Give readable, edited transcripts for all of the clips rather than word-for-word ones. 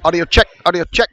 Audio check. Audio check.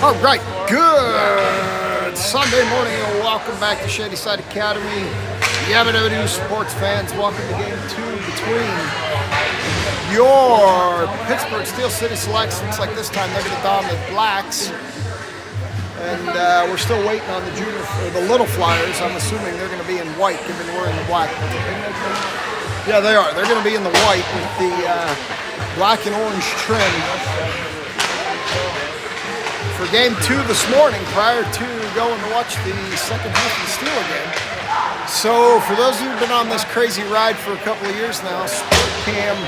All right, good Sunday morning and welcome back to Shady Side Academy. Yabba sports fans, welcome to game two between your Pittsburgh Steel City Selects. Looks like this time they're going to dominate Blacks. And we're still waiting on the the Little Flyers. I'm assuming they're going to be in white, given we're in the black. Yeah, they are. They're going to be in the white with the black and orange trim. For game two this morning, prior to going to watch the second half of the Steel again. So for those of you who've been on this crazy ride for a couple of years now, SportCam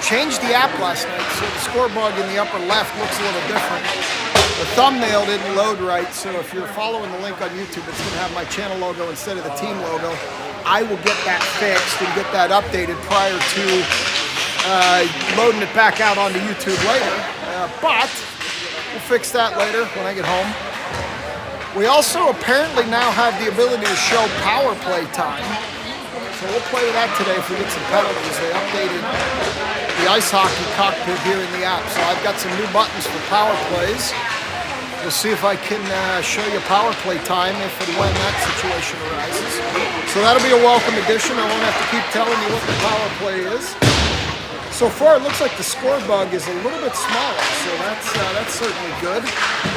changed the app last night, so the score bug in the upper left looks a little different. The thumbnail didn't load right, so if you're following the link on YouTube, it's going to have my channel logo instead of the team logo. I will get that fixed and get that updated prior to loading it back out onto YouTube later. But we'll fix that later when I get home. We also apparently now have the ability to show power play time. So we'll play with that today if we get some penalties. They updated the ice hockey cockpit here in the app. So I've got some new buttons for power plays. We'll see if I can show you power play time if and when that situation arises. So that'll be a welcome addition. I won't have to keep telling you what the power play is. So far, it looks like the score bug is a little bit smaller, so that's certainly good.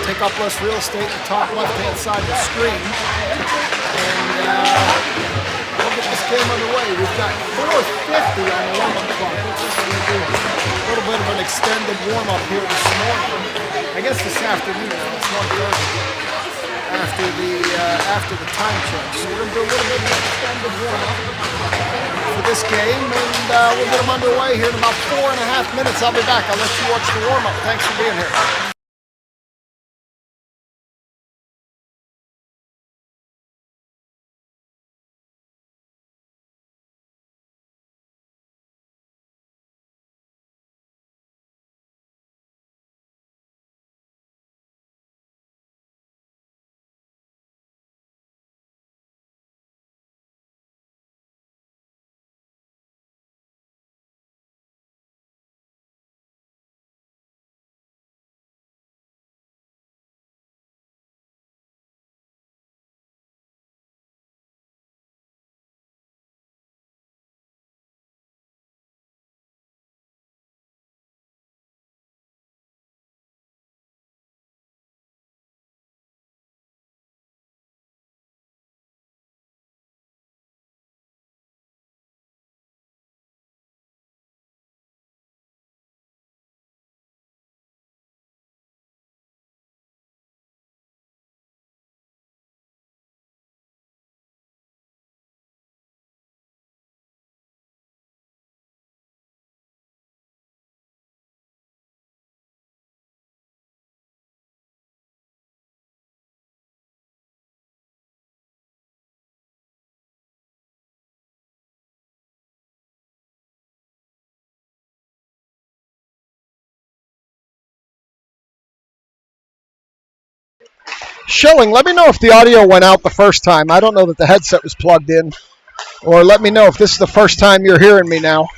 Take up less real estate in the top left-hand side of the screen. And we'll get this game underway. We've got 4:50 on the warm-up clock. A little bit of an extended warm-up here this morning. I guess this afternoon, it's 1:30 after the time check. So we're going to do a little bit of an extended warm-up for this game, and we'll get them underway here in about 4.5 minutes. I'll be back. I'll let you watch the warm-up. Thanks for being here. Showing, let me know if the audio went out the first time. I don't know that the headset was plugged in. Or let me know if this is the first time you're hearing me now.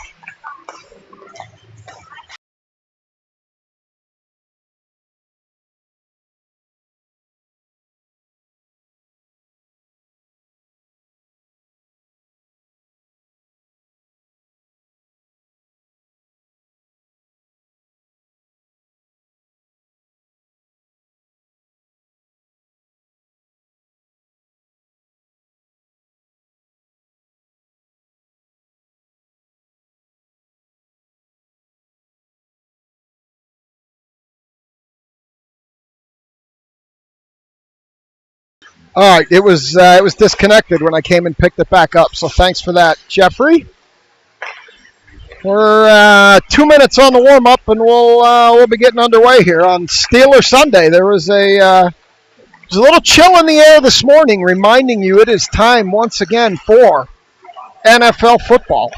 All right, it was disconnected when I came and picked it back up. So thanks for that, Jeffrey. We're 2 minutes on the warm up, and we'll be getting underway here on Steeler Sunday. There was a little chill in the air this morning, reminding you it is time once again for NFL football.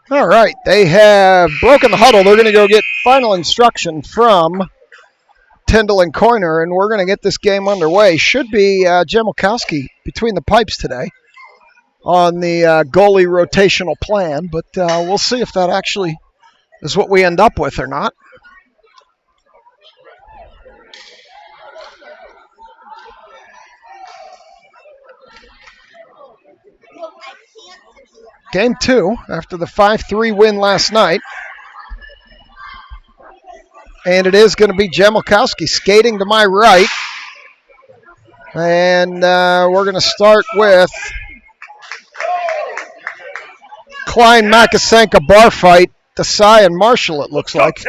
All right, they have broken the huddle. They're going to go get final instruction from Tyndall and Coiner, and we're going to get this game underway. Should be Jemilkowski between the pipes today on the goalie rotational plan, but we'll see if that actually is what we end up with or not. Game 2 after the 5-3 win last night. And it is going to be Jemilkowski skating to my right. And we're going to start with Klein, Makasenka, bar fight, Desai, and Marshall, it looks like.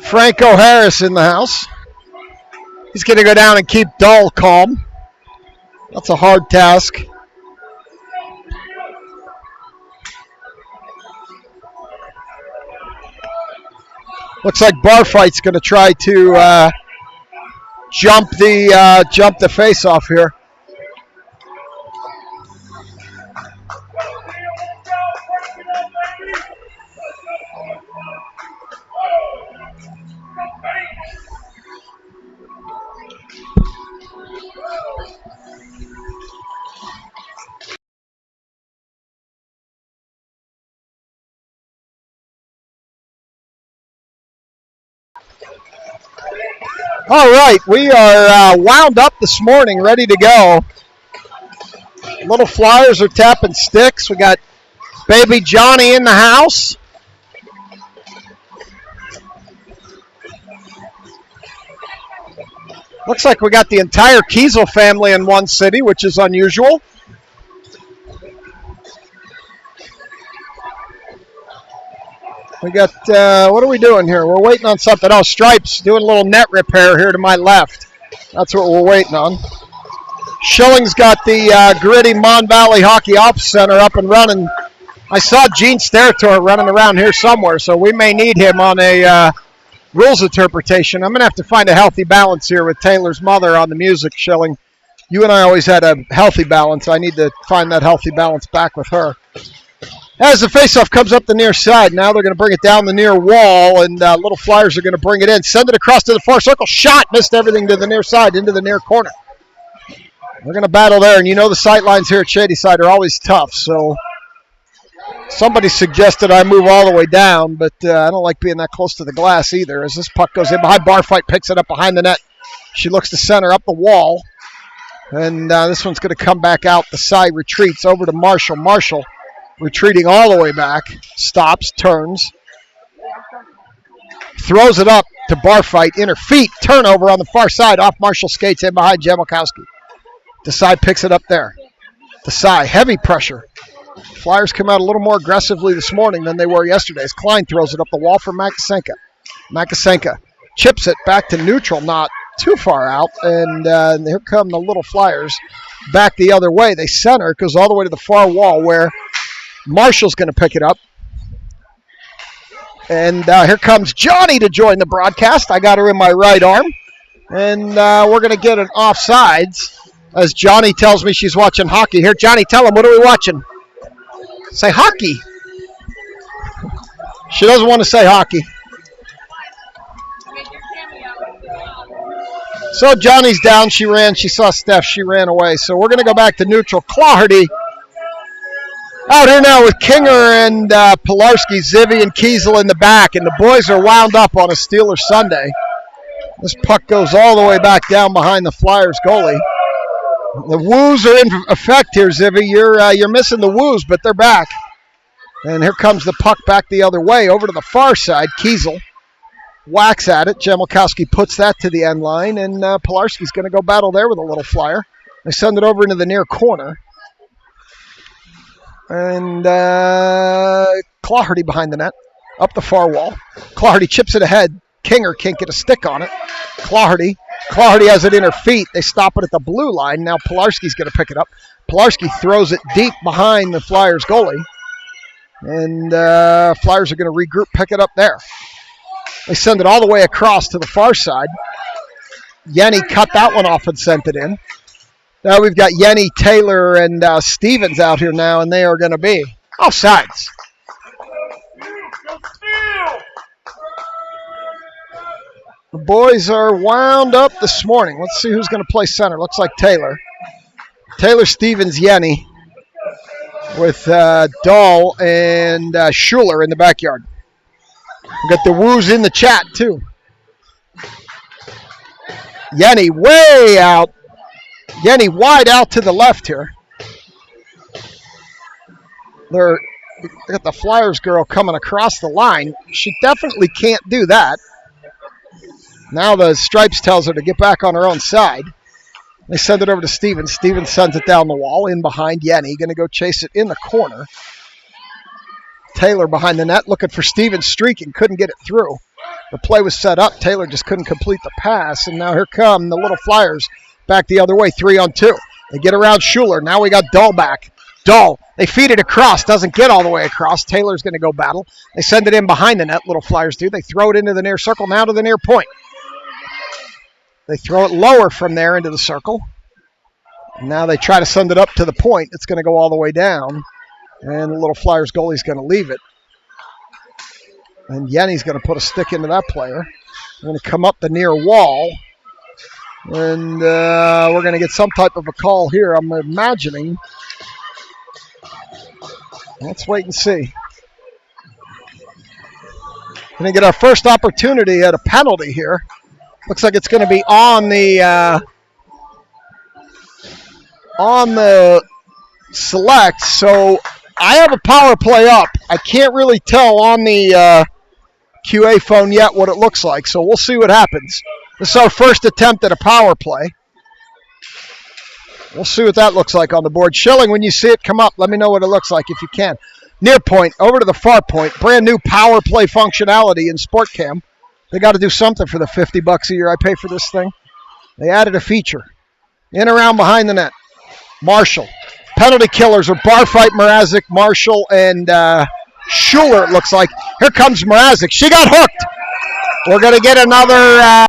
Franco Harris in the house. He's going to go down and keep Dahl calm. That's a hard task. Looks like Barfight's going to try to jump the face-off here. All right, we are wound up this morning, ready to go. Little Flyers are tapping sticks. We got baby Johnny in the house. Looks like we got the entire Kiesel family in one city, which is unusual. We got, what are we doing here? We're waiting on something. Oh, Stripes doing a little net repair here to my left. That's what we're waiting on. Schilling's got the gritty Mon Valley Hockey Ops Center up and running. I saw Gene Sterator running around here somewhere, so we may need him on a rules interpretation. I'm going to have to find a healthy balance here with Taylor's mother on the music, Schilling. You and I always had a healthy balance. I need to find that healthy balance back with her. As the faceoff comes up the near side, now they're going to bring it down the near wall, and Little Flyers are going to bring it in. Send it across to the far circle. Shot. Missed everything to the near side, into the near corner. They're going to battle there, and you know the sight lines here at Shadyside are always tough, so somebody suggested I move all the way down, but I don't like being that close to the glass either. As this puck goes in behind, Barfight picks it up behind the net. She looks to center up the wall, and this one's going to come back out. The side retreats over to Marshall. Marshall retreating all the way back, stops, turns, throws it up to Barfight, inner feet, turnover on the far side, off Marshall skates in behind Jemilkowski. Desai picks it up there. Desai, heavy pressure. Flyers come out a little more aggressively this morning than they were yesterday as Klein throws it up the wall for Makasenka. Makasenka chips it back to neutral, not too far out, and here come the Little Flyers back the other way. They center, it goes all the way to the far wall where Marshall's going to pick it up. And here comes Johnny to join the broadcast. I got her in my right arm. And we're going to get an offsides as Johnny tells me she's watching hockey. Here, Johnny, tell him, what are we watching? Say hockey. She doesn't want to say hockey. So Johnny's down. She ran. She saw Steph. She ran away. So we're going to go back to neutral. Claherty out here now with Kinger and Pilarski, Zivy, and Kiesel in the back. And the boys are wound up on a Steeler Sunday. This puck goes all the way back down behind the Flyers goalie. The woos are in effect here, Zivy. You're missing the woos, but they're back. And here comes the puck back the other way over to the far side. Kiesel whacks at it. Jemilkowski puts that to the end line, and Pilarski's going to go battle there with a Little Flyer. They send it over into the near corner. And Claherty behind the net, up the far wall. Claherty chips it ahead. Kinger can't get a stick on it. Claherty has it in her feet. They stop it at the blue line. Now Pilarski's going to pick it up. Pilarski throws it deep behind the Flyers goalie. And Flyers are going to regroup, pick it up there. They send it all the way across to the far side. Yenny cut that one off and sent it in. Now we've got Yenny, Taylor, and Stevens out here now, and they are going to be offsides. The boys are wound up this morning. Let's see who's going to play center. Looks like Taylor. Taylor, Stevens, Yenny, with Dahl and Schuler in the backyard. We got the woos in the chat, too. Yenny way out. Yenny wide out to the left here. They got the Flyers girl coming across the line. She definitely can't do that. Now the Stripes tells her to get back on her own side. They send it over to Stevens. Stevens sends it down the wall, in behind Yenny. Going to go chase it in the corner. Taylor behind the net, looking for Stevens, streaking. Couldn't get it through. The play was set up. Taylor just couldn't complete the pass. And now here come the little Flyers back the other way, 3-on-2. They get around Schuler. Now we got Dahl back. Dahl, they feed it across. Doesn't get all the way across. Taylor's going to go battle. They send it in behind the net, little Flyers do. They throw it into the near circle, now to the near point. They throw it lower from there into the circle. And now they try to send it up to the point. It's going to go all the way down. And the little Flyers goalie's going to leave it. And Yenny's going to put a stick into that player. We're going to come up the near wall. And we're going to get some type of a call here, I'm imagining. Let's wait and see. Going to get our first opportunity at a penalty here. Looks like it's going to be on the select. So I have a power play up. I can't really tell on the QA phone yet what it looks like. So we'll see what happens. This is our first attempt at a power play. We'll see what that looks like on the board. Schilling, when you see it come up, let me know what it looks like if you can. Near point, over to the far point. Brand new power play functionality in SportCam. They got to do something for the $50 a year I pay for this thing. They added a feature. In around behind the net. Marshall. Penalty killers are Barfight, Mrazek, Marshall, and Schuler, it looks like. Here comes Mrazek. She got hooked. We're going to get another...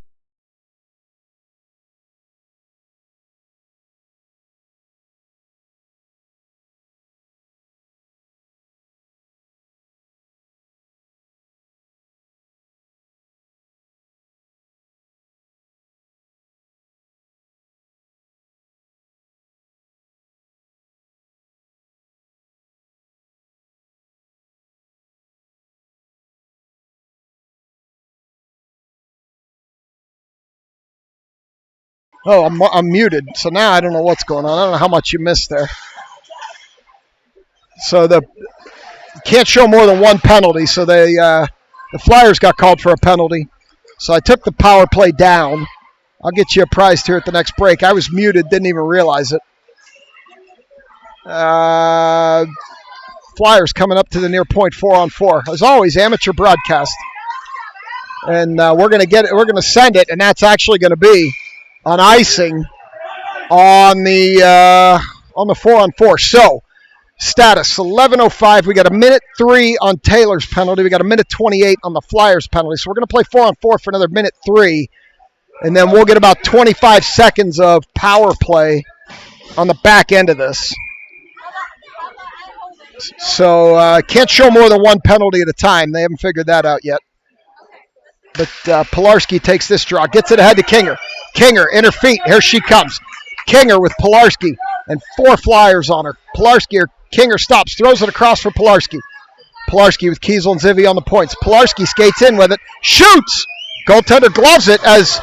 Oh, I'm muted, so now I don't know what's going on. I don't know how much you missed there. So you can't show more than one penalty, so the Flyers got called for a penalty. So I took the power play down. I'll get you a prize here at the next break. I was muted, didn't even realize it. Flyers coming up to the near point, 4-on-4. As always, amateur broadcast. And we're going to send it, and that's actually going to be on icing on the 4-on-4. So, status, 11:05. We got a minute 3 on Taylor's penalty. We got a minute 28 on the Flyers penalty. So we're going to play 4-on-4 for another minute 3. And then we'll get about 25 seconds of power play on the back end of this. So, can't show more than one penalty at a time. They haven't figured that out yet. But Pilarski takes this draw, gets it ahead to Kinger. Kinger, in her feet, here she comes. Kinger with Pilarski, and 4 Flyers on her. Kinger stops, throws it across for Pilarski. Pilarski with Kiesel and Zivi on the points. Pilarski skates in with it, shoots! Goaltender gloves it as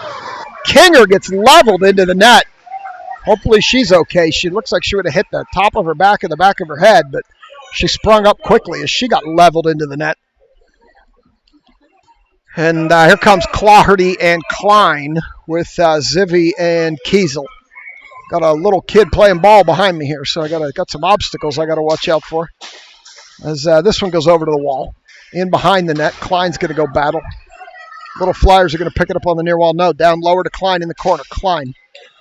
Kinger gets leveled into the net. Hopefully she's okay. She looks like she would have hit the top of her back and the back of her head, but she sprung up quickly as she got leveled into the net. And here comes Claherty and Klein with Zivi and Kiesel. Got a little kid playing ball behind me here, so I got some obstacles I got to watch out for. As this one goes over to the wall. In behind the net, Klein's going to go battle. Little Flyers are going to pick it up on the near wall. No, down lower to Klein in the corner. Klein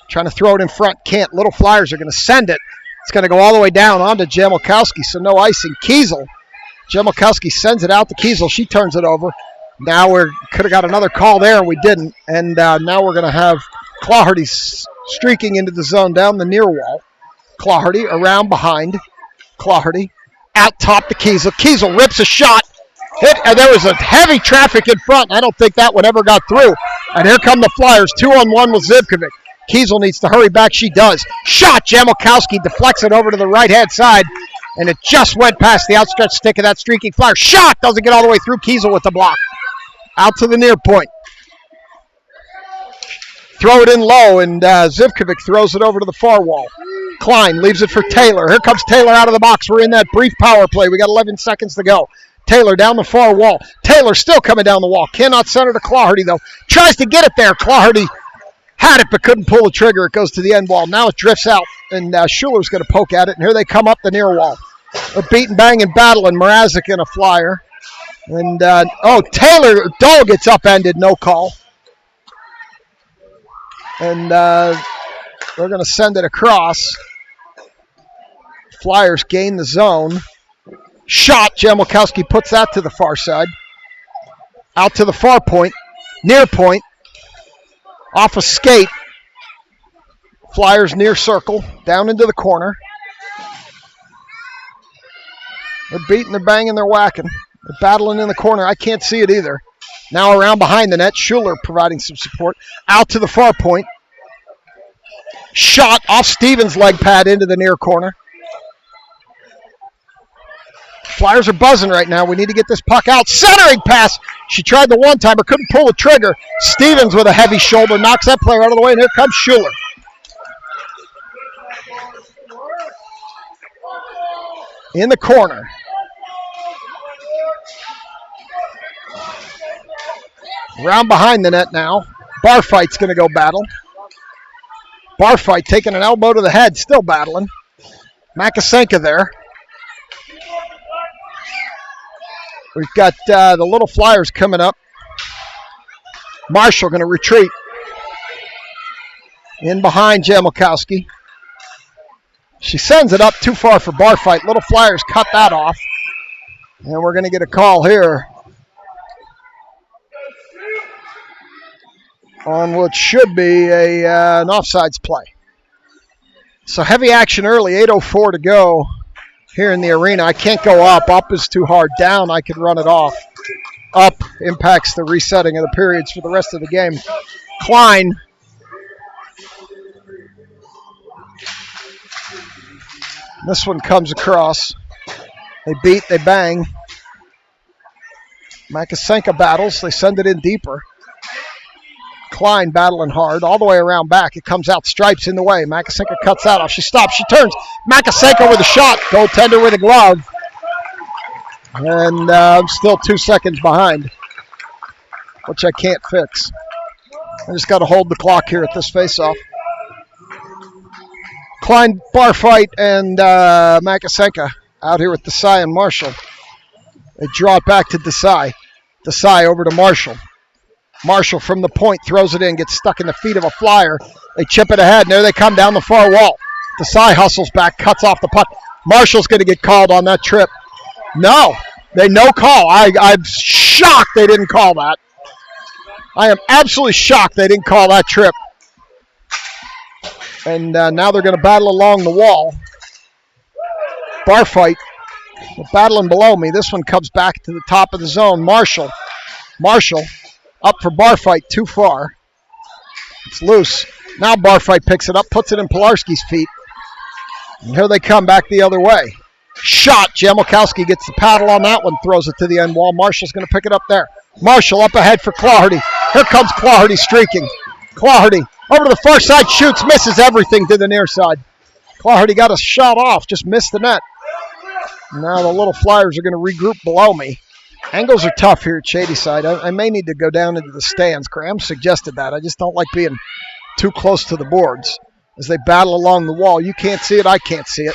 trying to throw it in front. Can't. Little Flyers are going to send it. It's going to go all the way down onto Jamelkowski, so no icing. Kiesel. Jamelkowski sends it out to Kiesel. She turns it over. Now we could have got another call there, and we didn't. And now we're going to have Claherty streaking into the zone down the near wall. Claherty around behind. Claherty out top to Kiesel. Kiesel rips a shot. Hit, and there was a heavy traffic in front. I don't think that one ever got through. And here come the Flyers, 2-on-1 with Zivkovic. Kiesel needs to hurry back. She does. Shot. Jamilkowski deflects it over to the right-hand side, and it just went past the outstretched stick of that streaking Flyer. Shot. Doesn't get all the way through. Kiesel with the block. Out to the near point. Throw it in low, and Zivkovic throws it over to the far wall. Klein leaves it for Taylor. Here comes Taylor out of the box. We're in that brief power play. We got 11 seconds to go. Taylor down the far wall. Taylor still coming down the wall. Cannot center to Claherty, though. Tries to get it there. Claherty had it but couldn't pull the trigger. It goes to the end wall. Now it drifts out, and Schuler's going to poke at it, and here they come up the near wall. They're beating, banging, battling. Mrazek in a Flyer. And, Taylor, Dahl gets upended. No call. And they're going to send it across. Flyers gain the zone. Shot. Jamilkowski puts that to the far side. Out to the far point. Near point. Off a skate. Flyers near circle. Down into the corner. They're beating, they're banging, they're whacking. They're battling in the corner. I can't see it either. Now around behind the net. Schuler providing some support. Out to the far point. Shot off Stevens' leg pad into the near corner. Flyers are buzzing right now. We need to get this puck out. Centering pass. She tried the one-timer, couldn't pull the trigger. Stevens with a heavy shoulder knocks that player out of the way, and here comes Schuler. In the corner. Around behind the net now. Barfight's going to go battle. Barfight taking an elbow to the head, still battling. Makasenka there. We've got the little Flyers coming up. Marshall going to retreat. In behind Jamilkowski. She sends it up too far for Barfight. Little Flyers cut that off. And we're going to get a call here on what should be an offsides play. So heavy action early, 8:04 to go here in the arena. I can't go up. Up is too hard. Down, I could run it off. Up impacts the resetting of the periods for the rest of the game. Klein. This one comes across. They beat, they bang. Makasenka battles. They send it in deeper. Klein battling hard all the way around back. It comes out, stripes in the way. Makasenka cuts that off. She stops. She turns. Makasenka with a shot. Goaltender with a glove. And I'm still 2 seconds behind, which I can't fix. I just got to hold the clock here at this faceoff. Klein, Barfight, and Makasenka out here with Desai and Marshall. They draw it back to Desai. Desai over to Marshall. Marshall from the point throws it in, gets stuck in the feet of a Flyer. They chip it ahead, and there they come down the far wall. Desai hustles back, cuts off the puck. Marshall's going to get called on that trip. No call. I'm shocked they didn't call that. I am absolutely shocked they didn't call that trip. And now they're going to battle along the wall. Barfight battling below me. This one comes back to the top of the zone. Marshall up for Barfight, too far. It's loose. Now Barfight picks it up, puts it in Pilarski's feet. And here they come back the other way. Shot. Jamilkowski gets the paddle on that one, throws it to the end wall. Marshall's going to pick it up there. Marshall up ahead for Claherty. Here comes Claherty streaking. Claherty over to the far side, shoots, misses everything to the near side. Claherty got a shot off, just missed the net. Now the little Flyers are going to regroup below me. Angles are tough here at Shadyside. I may need to go down into the stands. Graham suggested that. I just don't like being too close to the boards as they battle along the wall. You can't see it. I can't see it.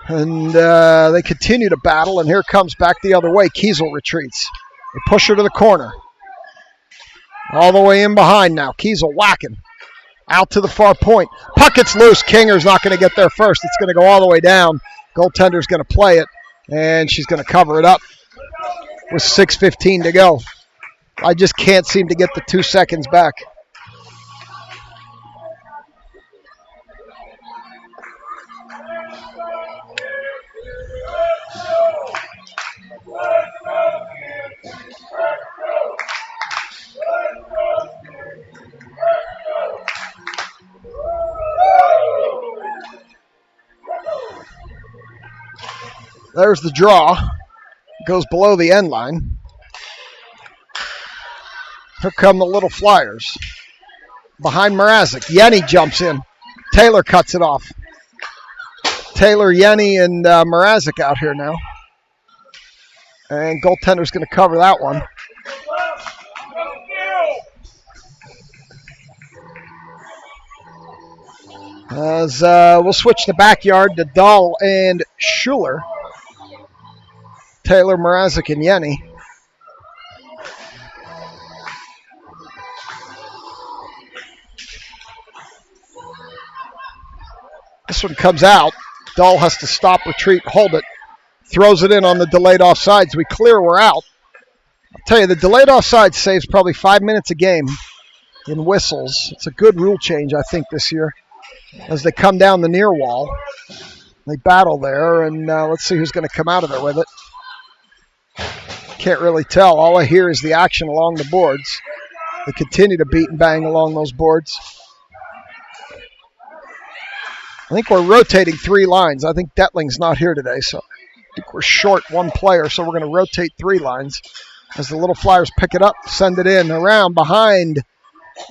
And they continue to battle, and here comes back the other way. Kiesel retreats. They push her to the corner. All the way in behind now. Kiesel whacking. Out to the far point. Puck gets loose. Kinger's not going to get there first. It's going to go all the way down. Goaltender's going to play it, and she's going to cover it up. with 6:15 to go. I just can't seem to get the 2 seconds back. There's the draw. Goes below the end line. Here come the little Flyers. Behind Mrazek. Yenny jumps in. Taylor cuts it off. Taylor, Yenny, and Mrazek out here now. And goaltender's going to cover that one. As we'll switch the backyard to Dahl and Schuler. Taylor, Mrazek, and Yenny. This one comes out. Dahl has to stop, retreat, hold it. Throws it in on the delayed offsides. We clear, we're out. I'll tell you, the delayed offside saves probably 5 minutes a game in whistles. It's a good rule change, I think, this year. As they come down the near wall, they battle there, and let's see who's going to come out of there with it. Can't really tell. All I hear is the action along the boards. They continue to beat and bang along those boards. I think we're rotating 3 lines. I think Detling's not here today, so I think we're short 1 player, so we're going to rotate 3 lines. As the little Flyers pick it up, send it in, around, behind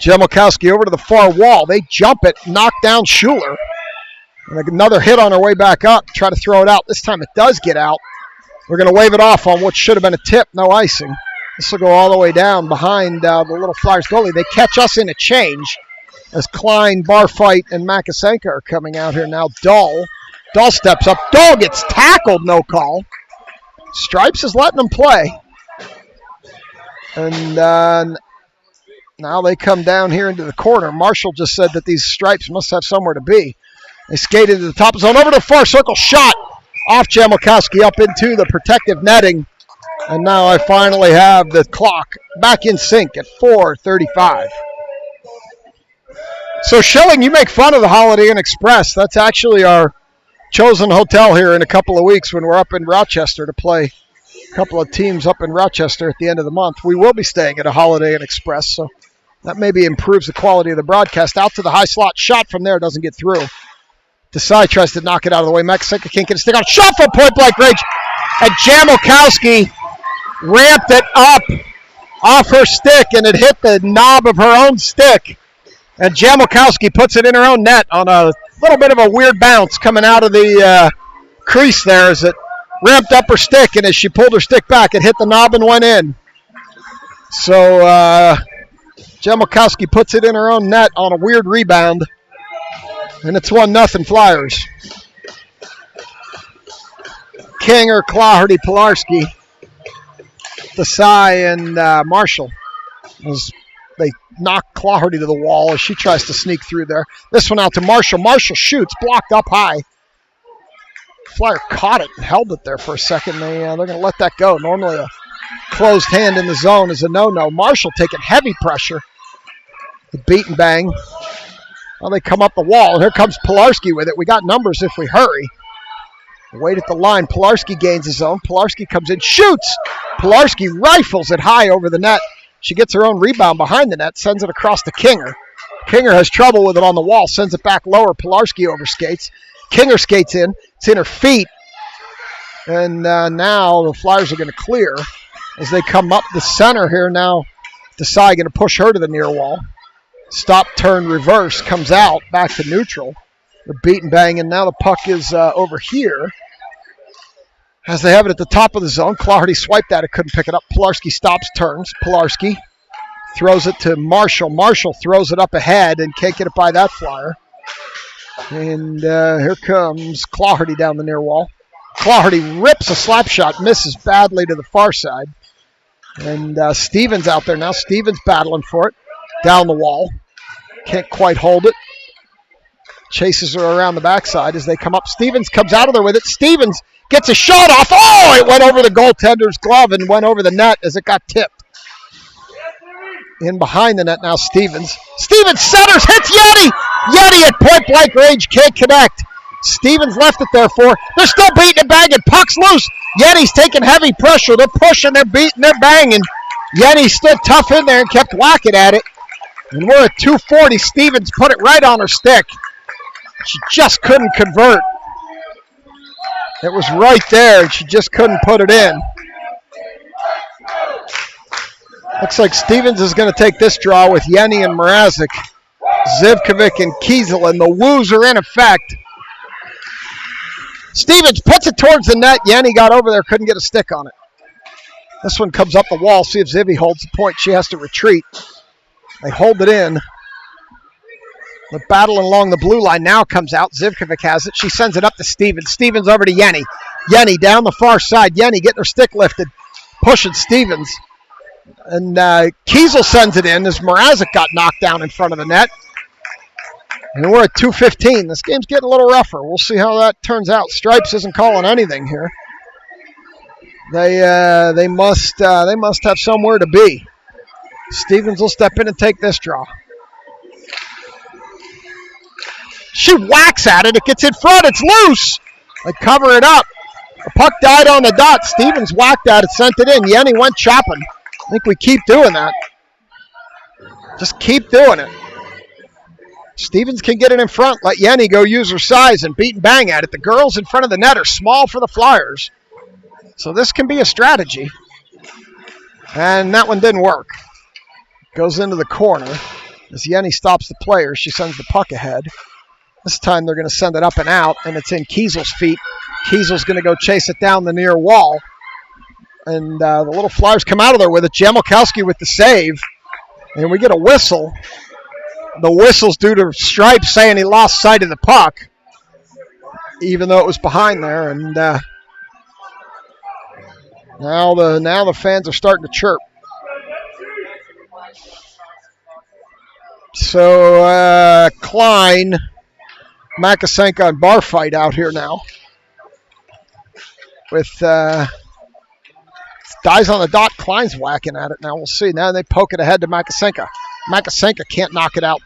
Jamokowski over to the far wall. They jump it, knock down Schuler. And another hit on our way back up, try to throw it out. This time it does get out. We're going to wave it off on what should have been a tip, no icing. This will go all the way down behind the little Flyers goalie. They catch us in a change as Klein, Barfight, and Makasenka are coming out here now. Dahl steps up. Dahl gets tackled, no call. Stripes is letting them play. And now they come down here into the corner. Marshall just said that these Stripes must have somewhere to be. They skate into the top zone, over to the far circle, shot off Jamokowski up into the protective netting. And now I finally have the clock back in sync at 4:35. So Schilling, you make fun of the Holiday Inn Express. That's actually our chosen hotel here in a couple of weeks when we're up in Rochester to play a couple of teams up in Rochester at the end of the month. We will be staying at a Holiday Inn Express, so that maybe improves the quality of the broadcast. Out to the high slot, shot from there, doesn't get through. Desai tries to knock it out of the way. Makasenka can't get a stick on. Shot from point-blank range. And Jamokowski ramped it up off her stick, and it hit the knob of her own stick. And Jamokowski puts it in her own net on a little bit of a weird bounce coming out of the crease there as it ramped up her stick, and as she pulled her stick back, it hit the knob and went in. So Jamokowski puts it in her own net on a weird rebound, and it's 1-0 Flyers. Kinger, Claherty, Pilarski, Desai, and Marshall. As they knock Claherty to the wall as she tries to sneak through there. This one out to Marshall. Marshall shoots, blocked up high. Flyer caught it and held it there for a second. They're going to let that go. Normally a closed hand in the zone is a no-no. Marshall taking heavy pressure. The beat and bang. Well, they come up the wall. Here comes Pilarski with it. We got numbers if we hurry. Wait at the line. Pilarski gains his own. Pilarski comes in, shoots. Pilarski rifles it high over the net. She gets her own rebound behind the net, sends it across to Kinger. Kinger has trouble with it on the wall, sends it back lower. Pilarski overskates. Kinger skates in. It's in her feet. And now the Flyers are going to clear as they come up the center here now. Desai going to push her to the near wall. Stop, turn, reverse, comes out, back to neutral. They're beat and bang, and now the puck is over here. As they have it at the top of the zone, Claherty swiped at it, couldn't pick it up. Pilarski stops, turns. Pilarski throws it to Marshall. Marshall throws it up ahead and can't get it by that Flyer. And here comes Claherty down the near wall. Claherty rips a slap shot, misses badly to the far side. And Stevens out there now. Stevens battling for it. Down the wall. Can't quite hold it. Chases her around the backside as they come up. Stevens comes out of there with it. Stevens Gets a shot off. Oh, it went over the goaltender's glove and went over the net as it got tipped. In behind the net now, Stevens. Stevens centers, hits Yeti. Yeti at point-blank range, can't connect. Stevens left it there for. They're still beating and banging. Puck's loose. Yeti's taking heavy pressure. They're pushing, they're beating, they're banging. Yeti stood tough in there and kept whacking at it. And we're at 240. Stevens put it right on her stick. She just couldn't convert. It was right there, and she just couldn't put it in. Looks like Stevens is going to take this draw with Yenny and Mrazek, Zivkovic and Kiesel, and the woos are in effect. Stevens puts it towards the net. Yenny got over there, couldn't get a stick on it. This one comes up the wall. See if Zivy holds the point. She has to retreat. They hold it in. The battle along the blue line now comes out. Zivkovic has it. She sends it up to Stevens. Stevens over to Yenny. Yenny down the far side. Yenny getting her stick lifted. Pushing Stevens. And Kiesel sends it in as Mrazek got knocked down in front of the net. And we're at 2:15. This game's getting a little rougher. We'll see how that turns out. Stripes isn't calling anything here. They must have somewhere to be. Stevens will step in and take this draw. She whacks at it. It gets in front. It's loose. They cover it up. The puck died on the dot. Stevens whacked at it, sent it in. Yenny went chopping. I think we keep doing that. Just keep doing it. Stevens can get it in front. Let Yenny go use her size and beat and bang at it. The girls in front of the net are small for the Flyers. So this can be a strategy. And that one didn't work. Goes into the corner. As Yenny stops the player, she sends the puck ahead. This time they're going to send it up and out, and it's in Kiesel's feet. Kiesel's going to go chase it down the near wall. And the little Flyers come out of there with it. Jamelkowski with the save. And we get a whistle. The whistle's due to Stripes saying he lost sight of the puck, even though it was behind there. And now the fans are starting to chirp. So Klein, Makasenka, and Barfight out here now. With dies on the dot, Klein's whacking at it now. We'll see. Now they poke it ahead to Makasenka. Makasenka can't knock it out.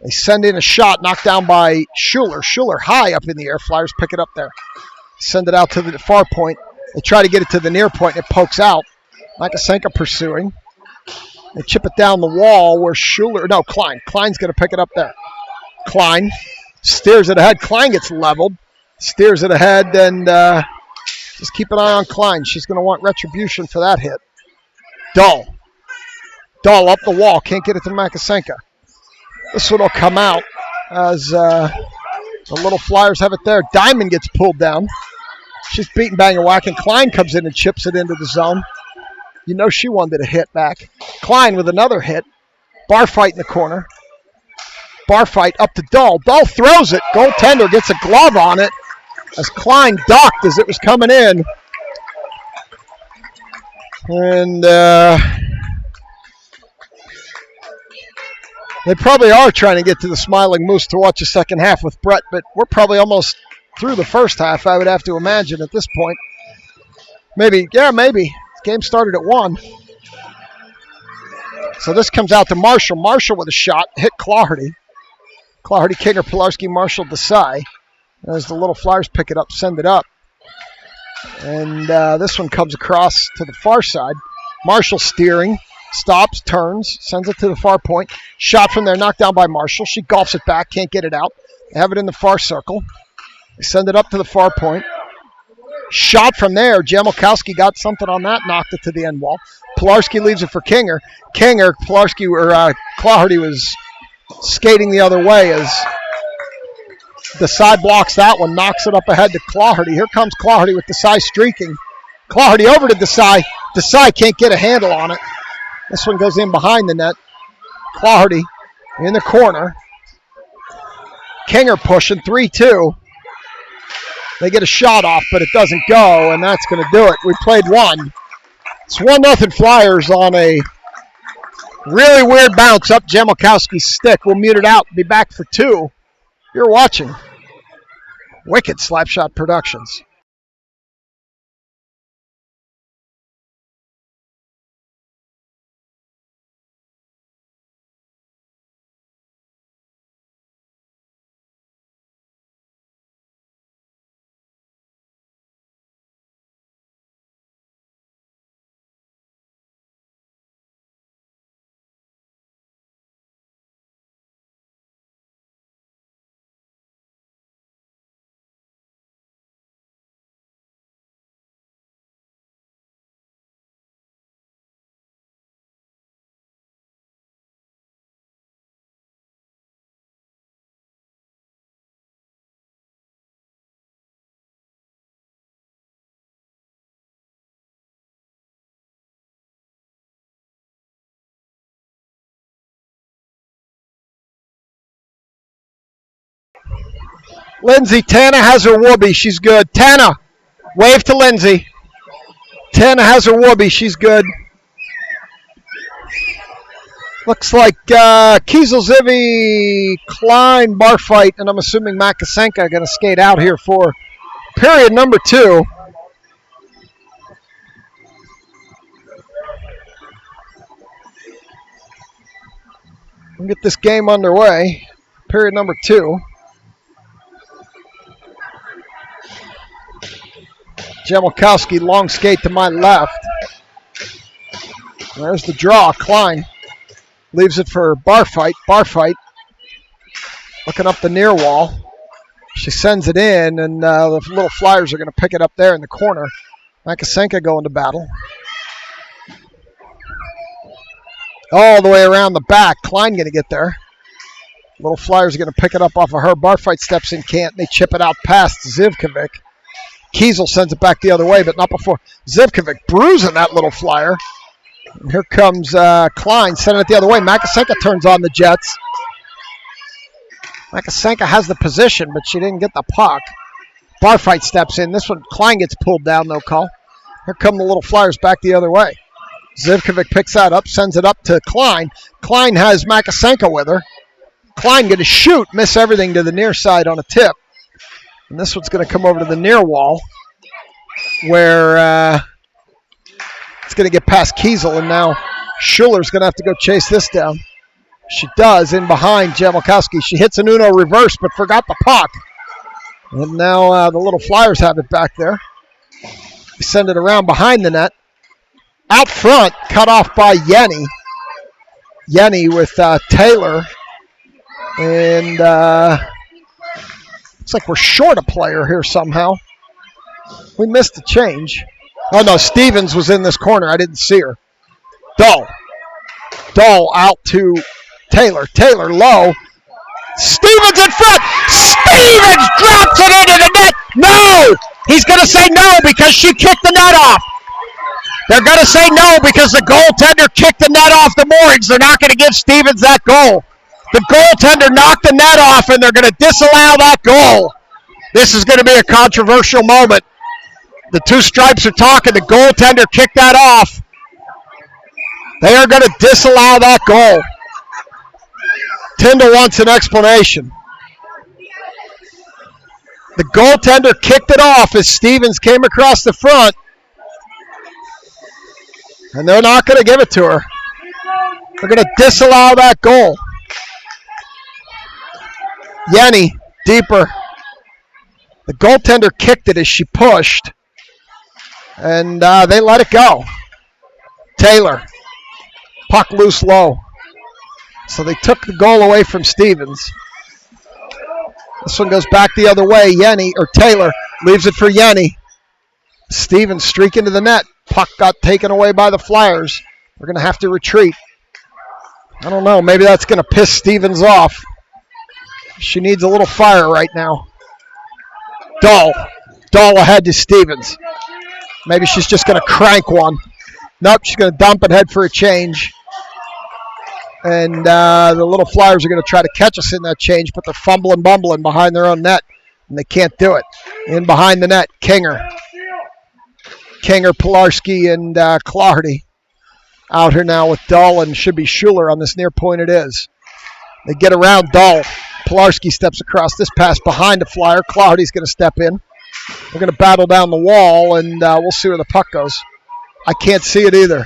They send in a shot, knocked down by Schuler. Schuler high up in the air. Flyers pick it up there. Send it out to the far point. They try to get it to the near point, and it pokes out. Makasenka pursuing. They chip it down the wall where Klein. Klein's going to pick it up there. Klein steers it ahead. Klein gets leveled. Steers it ahead, and just keep an eye on Klein. She's going to want retribution for that hit. Dull up the wall. Can't get it to Makasenka. This one will come out as the little Flyers have it there. Diamond gets pulled down. She's beating, banging, whacking. Klein comes in and chips it into the zone. You know she wanted a hit back. Klein with another hit. Barfight in the corner. Barfight up to Dahl. Dahl throws it. Goaltender gets a glove on it as Klein ducked as it was coming in. And they probably are trying to get to the Smiling Moose to watch the second half with Brett, but we're probably almost through the first half, I would have to imagine at this point. Maybe. This game started at 1. So this comes out to Marshall. Marshall with a shot, hit Claherty. Claherty, Kinger, Pilarski, Marshall, Desai. As the little Flyers pick it up, send it up. And this one comes across to the far side. Marshall steering, stops, turns, sends it to the far point. Shot from there, knocked down by Marshall. She golfs it back, can't get it out. They have it in the far circle. They send it up to the far point. Shot from there. Jamelkowski got something on that, knocked it to the end wall. Pilarski leaves it for Kinger. Claherty was skating the other way as Desai blocks that one, knocks it up ahead to Claherty. Here comes Claherty with Desai streaking. Claherty over to Desai. Desai can't get a handle on it. This one goes in behind the net. Claherty in the corner. Kinger pushing, 3-2. They get a shot off, but it doesn't go, and that's going to do it. We played 1. It's 1-0 Flyers on a really weird bounce up Jamelkowski's stick. We'll mute it out. Be back for 2. You're watching Wicked Slapshot Productions. Lindsay, Tana has her whoopee. She's good. Tana, wave to Lindsay. Tana has her whoopee. She's good. Looks like Kiesel, Zivi, Klein, bar fight, and I'm assuming Makasenka are going to skate out here for period number 2. We'll get this game underway. Period number 2. Jamalkowski, long skate to my left. There's the draw. Klein leaves it for bar fight. Bar fight. Looking up the near wall. She sends it in, and the little Flyers are going to pick it up there in the corner. Makasenka going to battle. All the way around the back. Klein going to get there. Little Flyers are going to pick it up off of her. Bar fight steps in, can't. They chip it out past Zivkovic. Kiesel sends it back the other way, but not before Zivkovic bruising that little Flyer. And here comes Klein, sending it the other way. Makasenka turns on the Jets. Makasenka has the position, but she didn't get the puck. Bar fight steps in. This one, Klein gets pulled down, no call. Here come the little Flyers back the other way. Zivkovic picks that up, sends it up to Klein. Klein has Makasenka with her. Klein going to shoot, miss everything to the near side on a tip. And this one's going to come over to the near wall where it's going to get past Kiesel, and now Schuller's going to have to go chase this down. She does, in behind Jamalkowski. She hits an Uno reverse, but forgot the puck. And now the little Flyers have it back there. They send it around behind the net. Out front, cut off by Yenny. Yenny with Taylor. And looks like we're short a player here somehow. We missed the change. Oh, no, Stevens was in this corner. I didn't see her. Dahl out to Taylor. Taylor low. Stevens in front. Stevens drops it into the net. No! He's going to say no because she kicked the net off. They're going to say no because the goaltender kicked the net off the moorings. They're not going to give Stevens that goal. The goaltender knocked the net off, and they're going to disallow that goal. This is going to be a controversial moment. The two stripes are talking. The goaltender kicked that off. They are going to disallow that goal. Tyndall wants an explanation. The goaltender kicked it off as Stevens came across the front. And they're not going to give it to her. They're going to disallow that goal. Yenny, deeper. The goaltender kicked it as she pushed. And they let it go. Taylor. Puck loose low. So they took the goal away from Stevens. This one goes back the other way. Taylor leaves it for Yenny. Stevens streaking to the net. Puck got taken away by the Flyers. We're going to have to retreat. I don't know. Maybe that's going to piss Stevens off. She needs a little fire right now. Dahl ahead to Stevens. Maybe she's just going to crank one. Nope, she's going to dump it, head for a change. And the little Flyers are going to try to catch us in that change, but they're bumbling behind their own net, and they can't do it. In behind the net, Kinger, Pilarski, and Clardy. Out here now with Dahl, and should be Schuler on this near point it is. They get around Dahl. Pilarski steps across this pass behind the Flyer. Clardy's going to step in. They're going to battle down the wall, and we'll see where the puck goes. I can't see it either.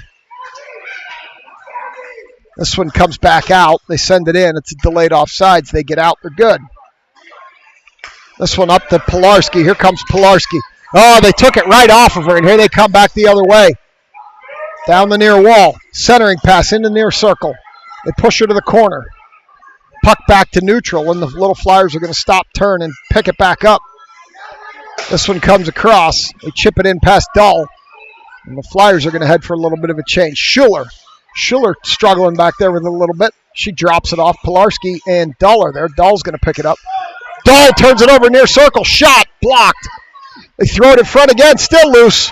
This one comes back out. They send it in. It's a delayed offsides. They get out. They're good. This one up to Pilarski. Here comes Pilarski. Oh, they took it right off of her, and here they come back the other way. Down the near wall. Centering pass into near circle. They push her to the corner. Puck back to neutral, and the little Flyers are going to stop, turn, and pick it back up. This one comes across. They chip it in past Dahl. And the Flyers are going to head for a little bit of a change. Schuler struggling back there with it a little bit. She drops it off. Pilarski and Dahl are there. Dahl's going to pick it up. Dahl turns it over near circle. Shot. Blocked. They throw it in front again. Still loose.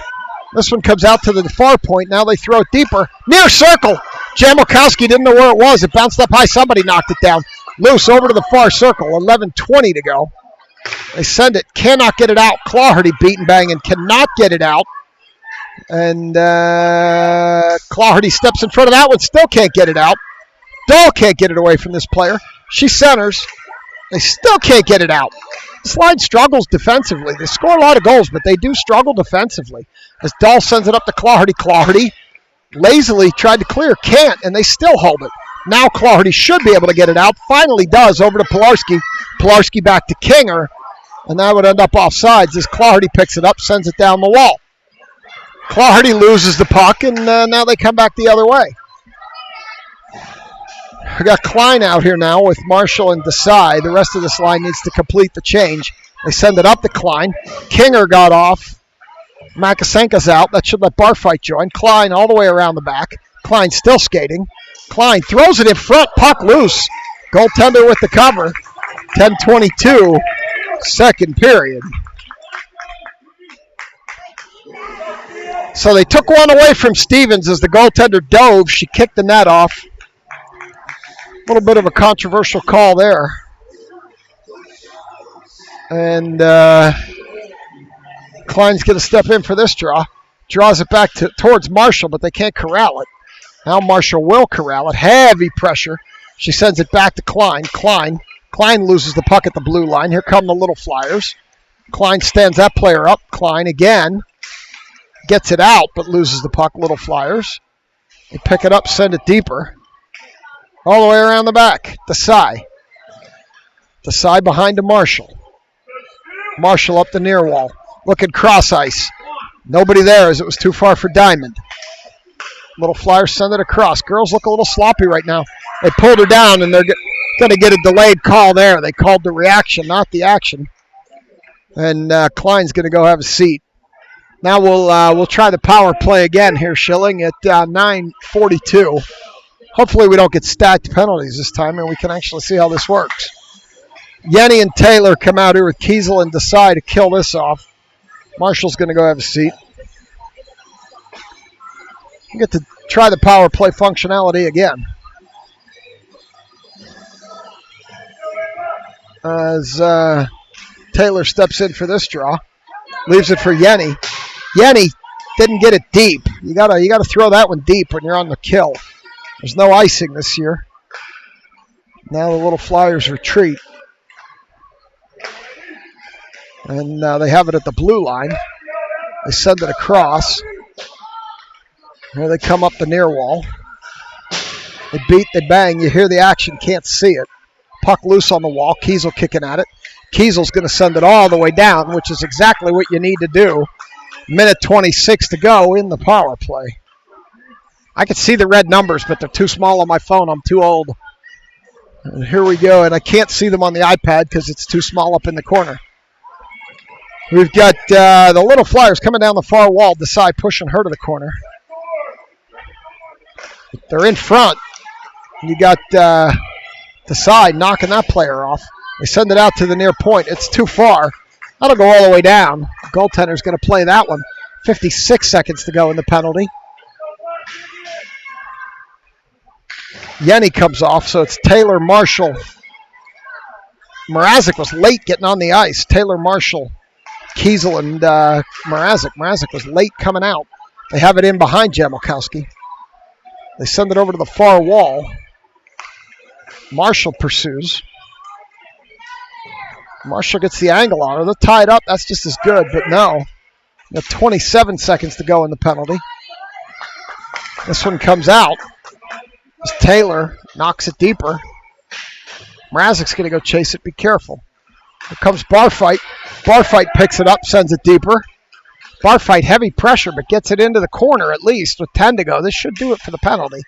This one comes out to the far point. Now they throw it deeper. Near circle. Jamalkowski didn't know where it was. It bounced up high. Somebody knocked it down. Loose over to the far circle. 11:20 to go. They send it, cannot get it out. Clawhardy beating banging, cannot get it out. And Clawhardy steps in front of that one, still can't get it out. Dahl can't get it away from this player. She centers. They still can't get it out. This line struggles defensively. They score a lot of goals, but they do struggle defensively. As Dahl sends it up to Clawhardy. Clawhardy lazily tried to clear, can't, and they still hold it. Now Clawhardy should be able to get it out. Finally does, over to Pilarski. Pilarski back to Kinger, and that would end up offsides as Clawhardy picks it up, sends it down the wall. Clawhardy loses the puck, and now they come back the other way. We got Klein out here now with Marshall and Desai. The rest of this line needs to complete the change. They send it up to Klein. Kinger got off. Makasenka's out. That should let Barfight join. Klein all the way around the back. Klein still skating. Klein throws it in front. Puck loose. Goaltender with the cover. 10:22, second period. So they took one away from Stevens as the goaltender dove. She kicked the net off. A little bit of a controversial call there. And Klein's going to step in for this draw. Draws it back towards Marshall, but they can't corral it. Now Marshall will corral it. Heavy pressure. She sends it back to Klein. Klein loses the puck at the blue line. Here come the Little Flyers. Klein stands that player up. Klein again. Gets it out, but loses the puck. Little Flyers. They pick it up, send it deeper. All the way around the back. Desai. Desai behind to Marshall. Marshall up the near wall. Looking cross ice. Nobody there as it was too far for Diamond. Little Flyers send it across. Girls look a little sloppy right now. They pulled her down, and they're going to get a delayed call there. They called the reaction, not the action. And Klein's going to go have a seat. Now we'll try the power play again here, Schilling, at 9:42. Hopefully we don't get stacked penalties this time, and we can actually see how this works. Yenny and Taylor come out here with Kiesel and Desai to kill this off. Marshall's going to go have a seat. We get to try the power play functionality again. As Taylor steps in for this draw. Leaves it for Yenny. Yenny didn't get it deep. You gotta throw that one deep when you're on the kill. There's no icing this year. Now the Little Flyers retreat. And they have it at the blue line. They send it across. Here they come up the near wall. They beat, they bang. You hear the action, can't see it. Puck loose on the wall. Kiesel kicking at it. Kiesel's going to send it all the way down, which is exactly what you need to do. Minute 26 to go in the power play. I can see the red numbers, but they're too small on my phone. I'm too old. And here we go, and I can't see them on the iPad because it's too small up in the corner. We've got the Little Flyers coming down the far wall. Desai pushing her to the corner. They're in front. You got Desai knocking that player off. They send it out to the near point. It's too far. That'll go all the way down. The goaltender's going to play that one. 56 seconds to go in the penalty. Yenny comes off, so it's Taylor, Marshall. Mrazek was late getting on the ice. Taylor, Marshall, Kiesel, and Mrazek. Mrazek was late coming out. They have it in behind Jamelkowski. They send it over to the far wall. Marshall pursues. Marshall gets the angle on her. They're tied up. That's just as good, but no. 27 seconds to go in the penalty. This one comes out. As Taylor knocks it deeper. Mrazek's going to go chase it. Be careful. Here comes Barfight. Barfight picks it up, sends it deeper. Barfight, heavy pressure, but gets it into the corner at least with 10 to go. This should do it for the penalty.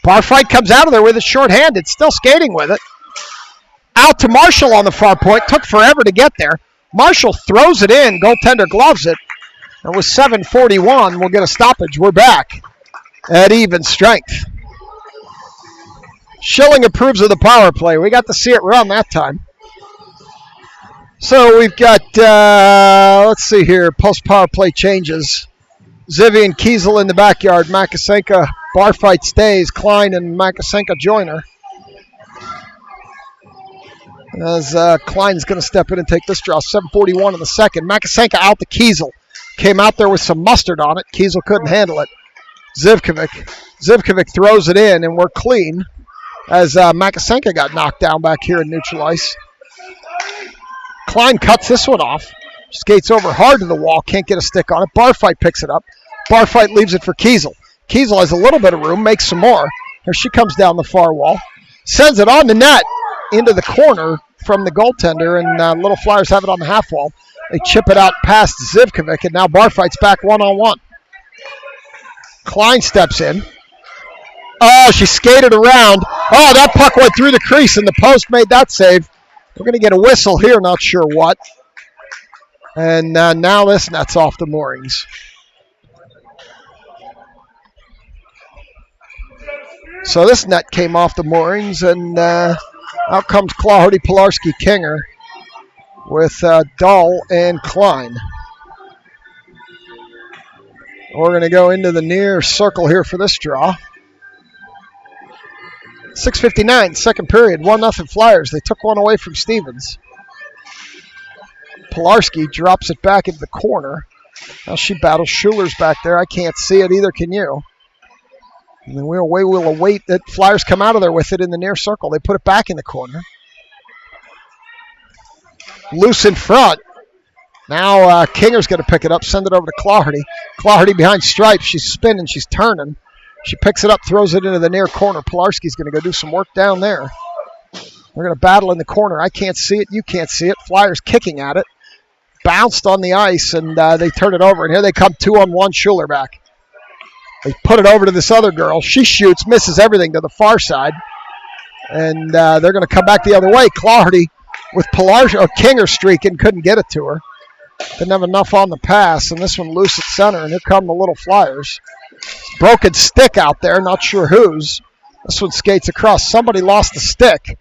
Barfight comes out of there with it shorthanded, still skating with it. Out to Marshall on the far point. Took forever to get there. Marshall throws it in. Goaltender gloves it. And with 7:41, we'll get a stoppage. We're back at even strength. Schilling approves of the power play. We got to see it run that time. So we've got, let's see here, post-power play changes. Zivian Kiesel in the backyard. Makasenka, Barfight stays. Klein and Makasenka join her. As Klein's going to step in and take this draw. 7:41 in the second. Makasenka out to Kiesel. Came out there with some mustard on it. Kiesel couldn't handle it. Zivkovic throws it in, and we're clean as Makasenka got knocked down back here in neutral ice. Klein cuts this one off. Skates over hard to the wall. Can't get a stick on it. Barfight picks it up. Barfight leaves it for Kiesel. Kiesel has a little bit of room. Makes some more. Here she comes down the far wall. Sends it on the net into the corner from the goaltender, and Little Flyers have it on the half wall. They chip it out past Zivkovic, and now Barfight's back one-on-one. Klein steps in. Oh, she skated around. Oh, that puck went through the crease, and the post made that save. We're going to get a whistle here, not sure what. And now this net's off the moorings. So this net came off the moorings, and out comes Claudia Pilarski-Kinger with Dahl and Klein. We're going to go into the near circle here for this draw. 6:59, second period, 1-0 Flyers. They took one away from Stevens. Pilarski drops it back into the corner. Now she battles Schuler's back there. I can't see it either, can you? And then we'll await that Flyers come out of there with it in the near circle. They put it back in the corner. Loose in front. Now Kinger's going to pick it up, send it over to Claherty. Claherty behind stripes. She's spinning. She's turning. She picks it up, throws it into the near corner. Pilarski's going to go do some work down there. They're going to battle in the corner. I can't see it. You can't see it. Flyers kicking at it. Bounced on the ice, and they turn it over. And here they come 2-on-1, Schuler back. They put it over to this other girl. She shoots, misses everything to the far side. And they're going to come back the other way. Claherty with Kinger streaking, couldn't get it to her. Didn't have enough on the pass, and this one loose at center, and here come the Little Flyers. Broken stick out there, not sure whose. This one skates across. Somebody lost the stick.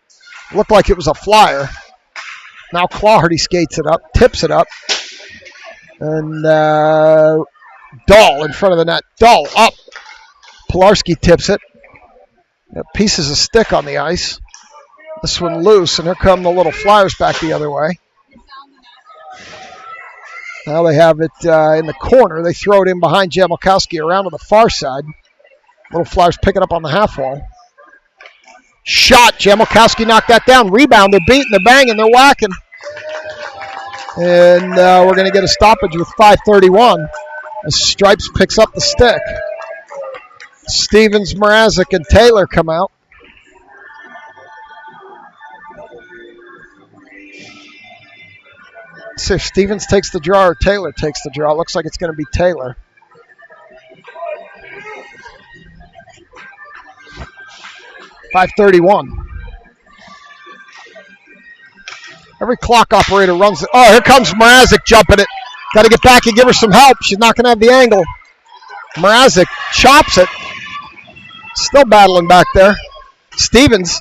Looked like it was a Flyer. Now Claherty skates it up, tips it up. And Dahl in front of the net. Dahl up. Pilarski tips it. Got pieces of stick on the ice. This one loose, and here come the Little Flyers back the other way. Now they have it in the corner. They throw it in behind Jamalkowski around to the far side. Little Flyers pick it up on the half wall. Shot. Jamalkowski knocked that down. Rebound. They're beating. They're banging. They're whacking. And we're going to get a stoppage with 5:31 as Stripes picks up the stick. Stevens, Mrazek, and Taylor come out. Let's see if Stevens takes the draw or Taylor takes the draw. It looks like it's going to be Taylor. .531. Every clock operator runs it. Oh, here comes Mrazek jumping it. Got to get back and give her some help. She's not going to have the angle. Mrazek chops it. Still battling back there. Stevens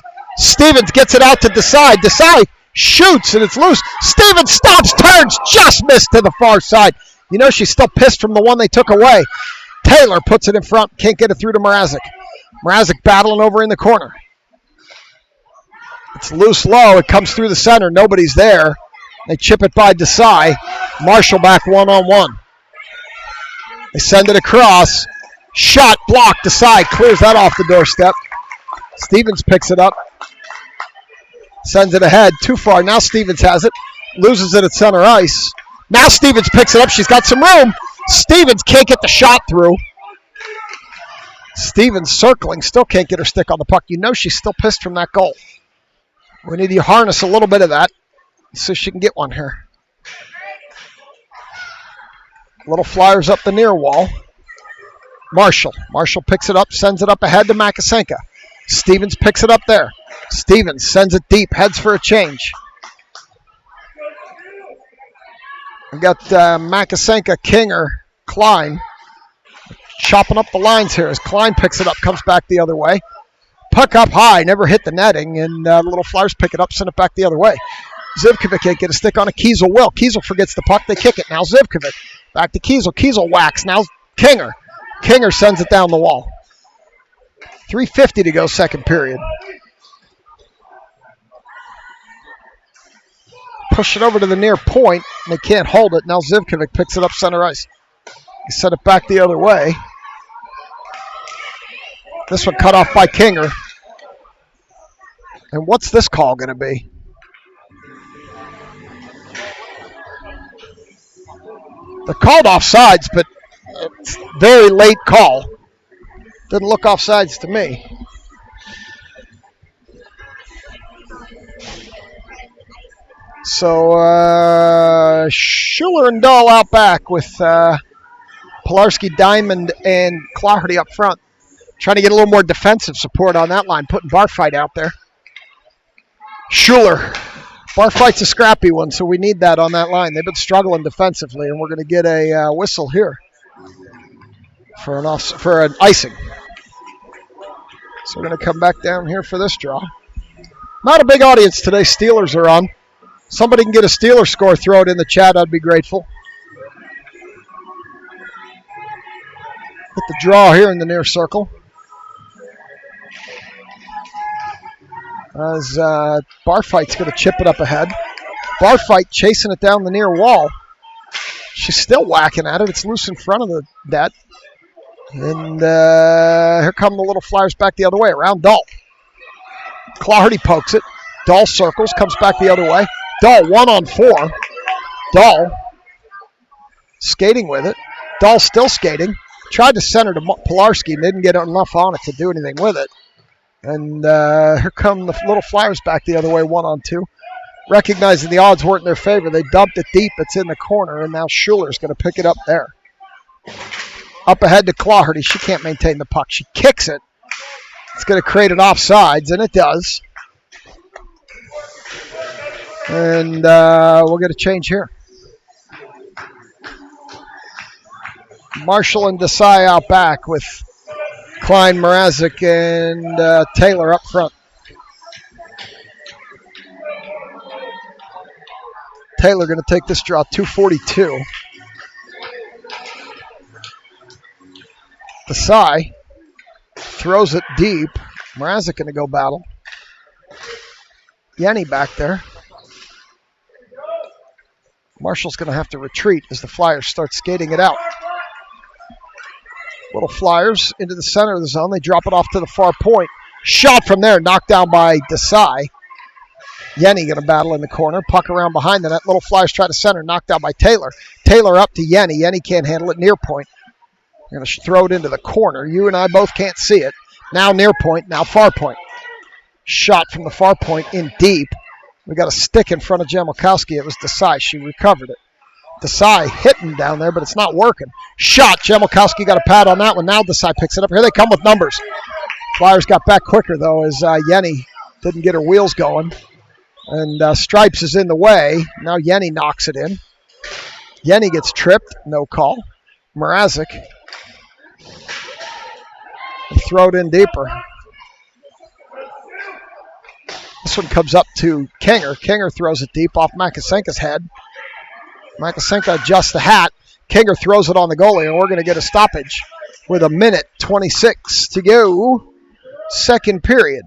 gets it out to Desai. Desai shoots, and it's loose. Stevens stops, turns, just missed to the far side. You know she's still pissed from the one they took away. Taylor puts it in front. Can't get it through to Mrazek. Mrazek battling over in the corner. It's loose low. It comes through the center. Nobody's there. They chip it by Desai. Marshall back one-on-one. They send it across. Shot blocked. Desai clears that off the doorstep. Stevens picks it up. Sends it ahead. Too far. Now Stevens has it. Loses it at center ice. Now Stevens picks it up. She's got some room. Stevens can't get the shot through. Stevens circling. Still can't get her stick on the puck. You know she's still pissed from that goal. We need to harness a little bit of that so she can get one here. Little Flyers up the near wall. Marshall picks it up, sends it up ahead to Makasenka. Stevens picks it up there. Stevens sends it deep, heads for a change. We got Makasenka, Kinger, Klein chopping up the lines here as Klein picks it up, comes back the other way. Puck up high, never hit the netting, and the Little Flyers pick it up, send it back the other way. Zivkovic can't get a stick on it. Kiesel will. Kiesel forgets the puck. They kick it. Now Zivkovic. Back to Kiesel. Kiesel whacks. Now Kinger. Kinger sends it down the wall. 3:50 to go, second period. push it over to the near point. And they can't hold it. Now Zivkovic picks it up center ice. He sent it back the other way. This one cut off by Kinger. And what's this call going to be? They're called offsides, but it's a very late call. Didn't look offsides to me. So Schuler and Dahl out back with Pilarski, Diamond, and Clarity up front. Trying to get a little more defensive support on that line, putting Barfight out there. Schuler. Barfight's a scrappy one, so we need that on that line. They've been struggling defensively, and we're going to get a whistle here for an icing. So we're going to come back down here for this draw. Not a big audience today. Steelers are on. Somebody can get a Steelers score, throw it in the chat. I'd be grateful. Hit the draw here in the near circle. As Barfight's going to chip it up ahead. Barfight chasing it down the near wall. She's still whacking at it. It's loose in front of the net. And here come the little Flyers back the other way, around Dahl. Clarity pokes it. Dahl circles, comes back the other way. Dahl 1-on-4. Dahl skating with it. Dahl still skating. Tried to center to Pilarski, didn't get enough on it to do anything with it. And here come the little Flyers back the other way, 1-on-2. Recognizing the odds weren't in their favor, they dumped it deep. It's in the corner, and now Schuler's going to pick it up there. Up ahead to Clarity. She can't maintain the puck. She kicks it. It's going to create an offsides, and it does. And we'll get a change here. Marshall and Desai out back with Klein, Mrazek, and Taylor up front. Taylor going to take this draw, 242. Desai throws it deep. Mrazek going to go battle. Yenny back there. Marshall's going to have to retreat as the Flyers start skating it out. Little Flyers into the center of the zone. They drop it off to the far point. Shot from there, knocked down by Desai. Yenny going to battle in the corner. Puck around behind the net. Little Flyers try to center, knocked down by Taylor. Taylor up to Yenny. Yenny can't handle it near point. They're going to throw it into the corner. You and I both can't see it. Now near point, now far point. Shot from the far point in deep. We got a stick in front of Jamalkowski. It was Desai. She recovered it. Desai hitting down there, but it's not working. Shot. Jamalkowski got a pad on that one. Now Desai picks it up. Here they come with numbers. Flyers got back quicker, though, as Yenny didn't get her wheels going. And Stripes is in the way. Now Yenny knocks it in. Yenny gets tripped. No call. Mrazek. Throw it in deeper. This one comes up to Kinger. Kinger throws it deep off Makasenka's head. Makasenka adjusts the hat. Kinger throws it on the goalie, and we're going to get a stoppage with 1:26 to go. Second period.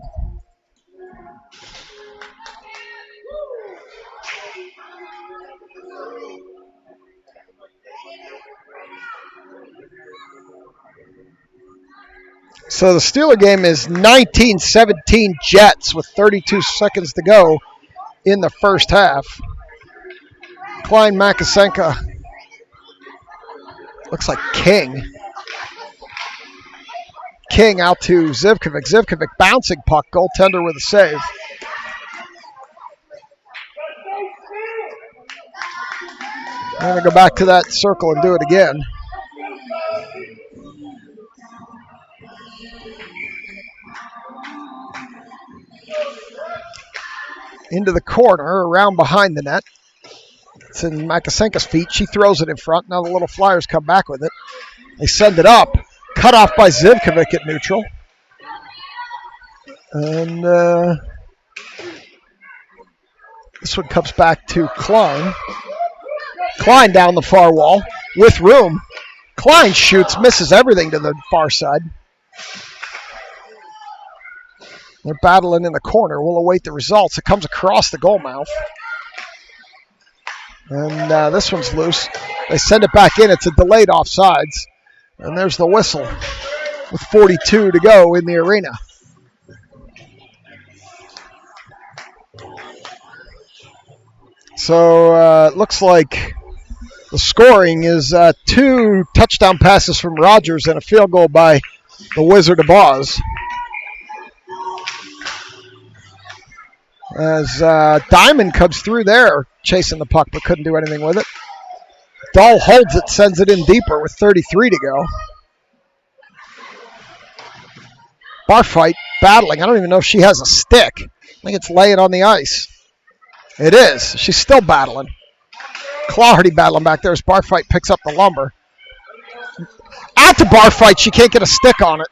So the Steeler game is 19-17 Jets with 32 seconds to go in the first half. Klein, Makasenka. Looks like King. King out to Zivkovic. Zivkovic bouncing puck. Goaltender with a save. I'm going to go back to that circle and do it again. Into the corner, around behind the net. It's in Makasenka's feet. She throws it in front. Now the little Flyers come back with it. They send it up. Cut off by Zivkovic at neutral. And this one comes back to Klein. Klein down the far wall with room. Klein shoots, misses everything to the far side. They're battling in the corner. We'll await the results. It comes across the goal mouth. And this one's loose. They send it back in. It's a delayed offsides. And there's the whistle with 42 to go in the arena. So it looks like the scoring is 2 touchdown passes from Rogers and a field goal by the Wizard of Oz. As Diamond comes through there chasing the puck but couldn't do anything with it. Dahl holds it, sends it in deeper with 33 to go. Barfight battling. I don't even know if she has a stick. I think it's laying on the ice. It is. She's still battling. Claherty battling back there as Barfight picks up the lumber. Out to Barfight. She can't get a stick on it.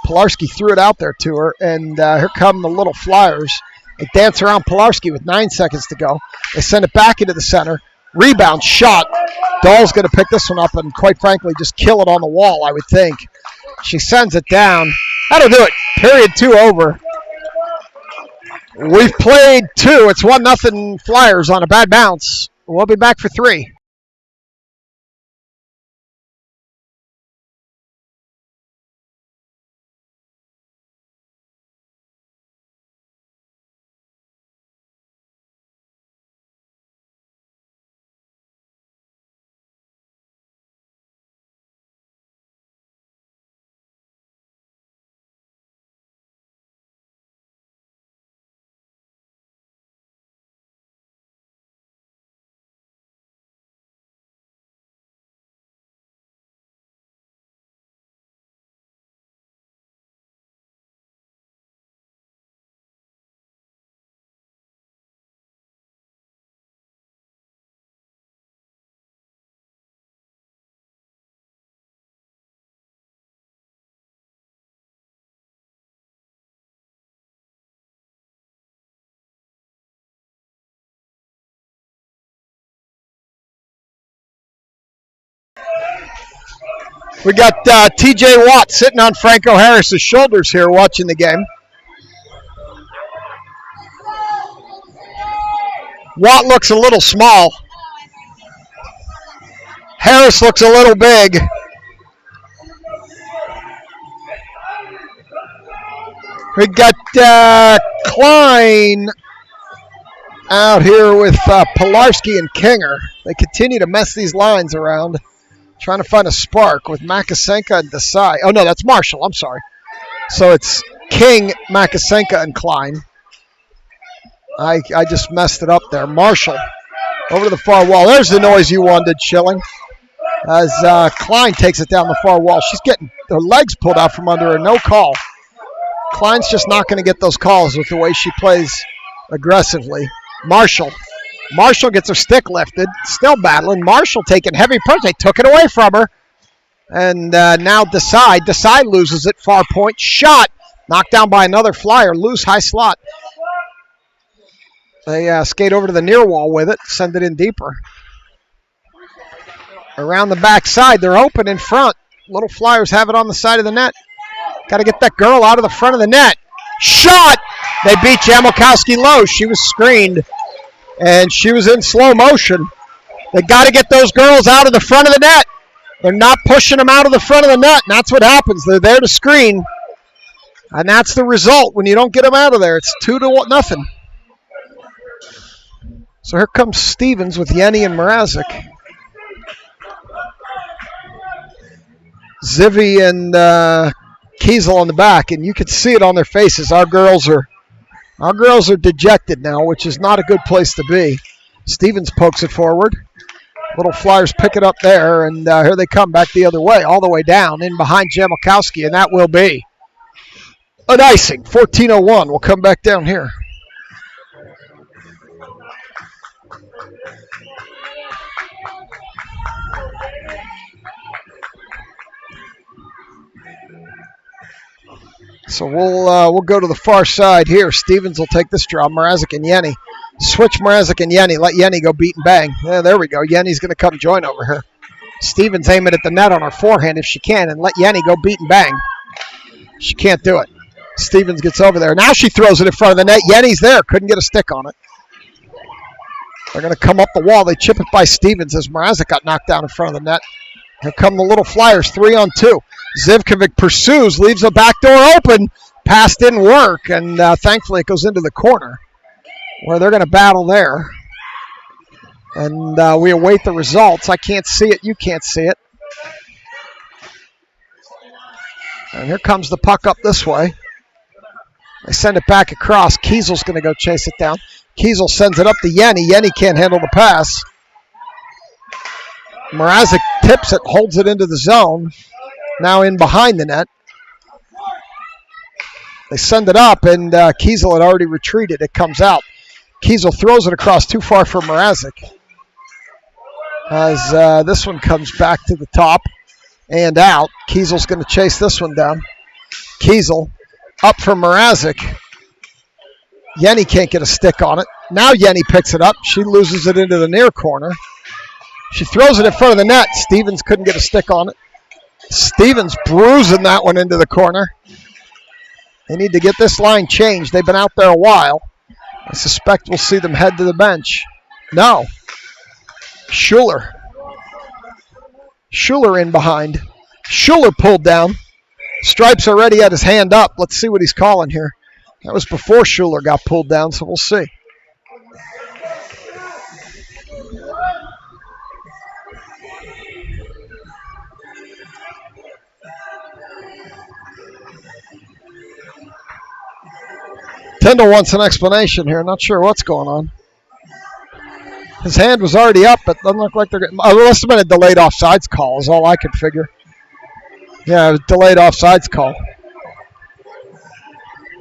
Pilarski threw it out there to her, and here come the little Flyers. They dance around Pilarski with 9 seconds to go. They send it back into the center. Rebound, shot. Dahl's going to pick this one up and, quite frankly, just kill it on the wall, I would think. She sends it down. That'll do it. Period 2 over. We've played 2. It's 1-0 Flyers on a bad bounce. We'll be back for 3. We got T.J. Watt sitting on Franco Harris's shoulders here watching the game. Watt looks a little small. Harris looks a little big. We got Klein out here with Pilarski and Kinger. They continue to mess these lines around. Trying to find a spark with Makasenka and Desai. Oh, no, that's Marshall. I'm sorry. So it's King, Makasenka, and Klein. I just messed it up there. Marshall over to the far wall. There's the noise you wanted, Schilling. As Klein takes it down the far wall. She's getting her legs pulled out from under her. No call. Klein's just not going to get those calls with the way she plays aggressively. Marshall gets her stick lifted, still battling. Marshall taking heavy pressure. They took it away from her. And now Desai. Desai loses it. Far point. Shot. Knocked down by another Flyer. Loose high slot. They skate over to the near wall with it. Send it in deeper. Around the back side. They're open in front. Little Flyers have it on the side of the net. Got to get that girl out of the front of the net. Shot. They beat Jamalkowski low. She was screened. And she was in slow motion. They got to get those girls out of the front of the net. They're not pushing them out of the front of the net, and that's what happens. They're there to screen, and that's the result when you don't get them out of there. It's 2-0. So here comes Stevens with Yenny and Mrazek. Zivy and Kiesel on the back, and you can see it on their faces. Our girls are dejected now, which is not a good place to be. Stevens pokes it forward. Little Flyers pick it up there, and here they come back the other way, all the way down, in behind Jamalkowski, and that will be an icing. 14:01. We'll come back down here. So we'll go to the far side here. Stevens will take this draw. Mrazek and Yenny. Switch Mrazek and Yenny. Let Yenny go beat and bang. Yeah, there we go. Yenny's going to come join over here. Stevens aiming at the net on her forehand if she can, and let Yenny go beat and bang. She can't do it. Stevens gets over there. Now she throws it in front of the net. Yenny's there. Couldn't get a stick on it. They're going to come up the wall. They chip it by Stevens as Mrazek got knocked down in front of the net. Here come the Little Flyers, 3-on-2. Zivkovic pursues, leaves the back door open. Pass didn't work, and thankfully it goes into the corner where they're going to battle there. And we await the results. I can't see it. You can't see it. And here comes the puck up this way. They send it back across. Kiesel's going to go chase it down. Kiesel sends it up to Yenny. Yenny can't handle the pass. Mrazek tips it, holds it into the zone. Now in behind the net. They send it up, and Kiesel had already retreated. It comes out. Kiesel throws it across too far for Mrazek. As this one comes back to the top and out. Kiesel's going to chase this one down. Kiesel up for Mrazek. Yenny can't get a stick on it. Now Yenny picks it up. She loses it into the near corner. She throws it in front of the net. Stevens couldn't get a stick on it. Stevens bruising that one into the corner. They need to get this line changed. They've been out there a while. I suspect we'll see them head to the bench. No. Schuler in behind. Schuler pulled down. Stripes already had his hand up. Let's see what he's calling here. That was before Schuler got pulled down, so we'll see. Tyndall wants an explanation here. Not sure what's going on. His hand was already up, but doesn't look like they're getting... Oh, it must have been a delayed offsides call is all I could figure. Yeah, it was a delayed offsides call.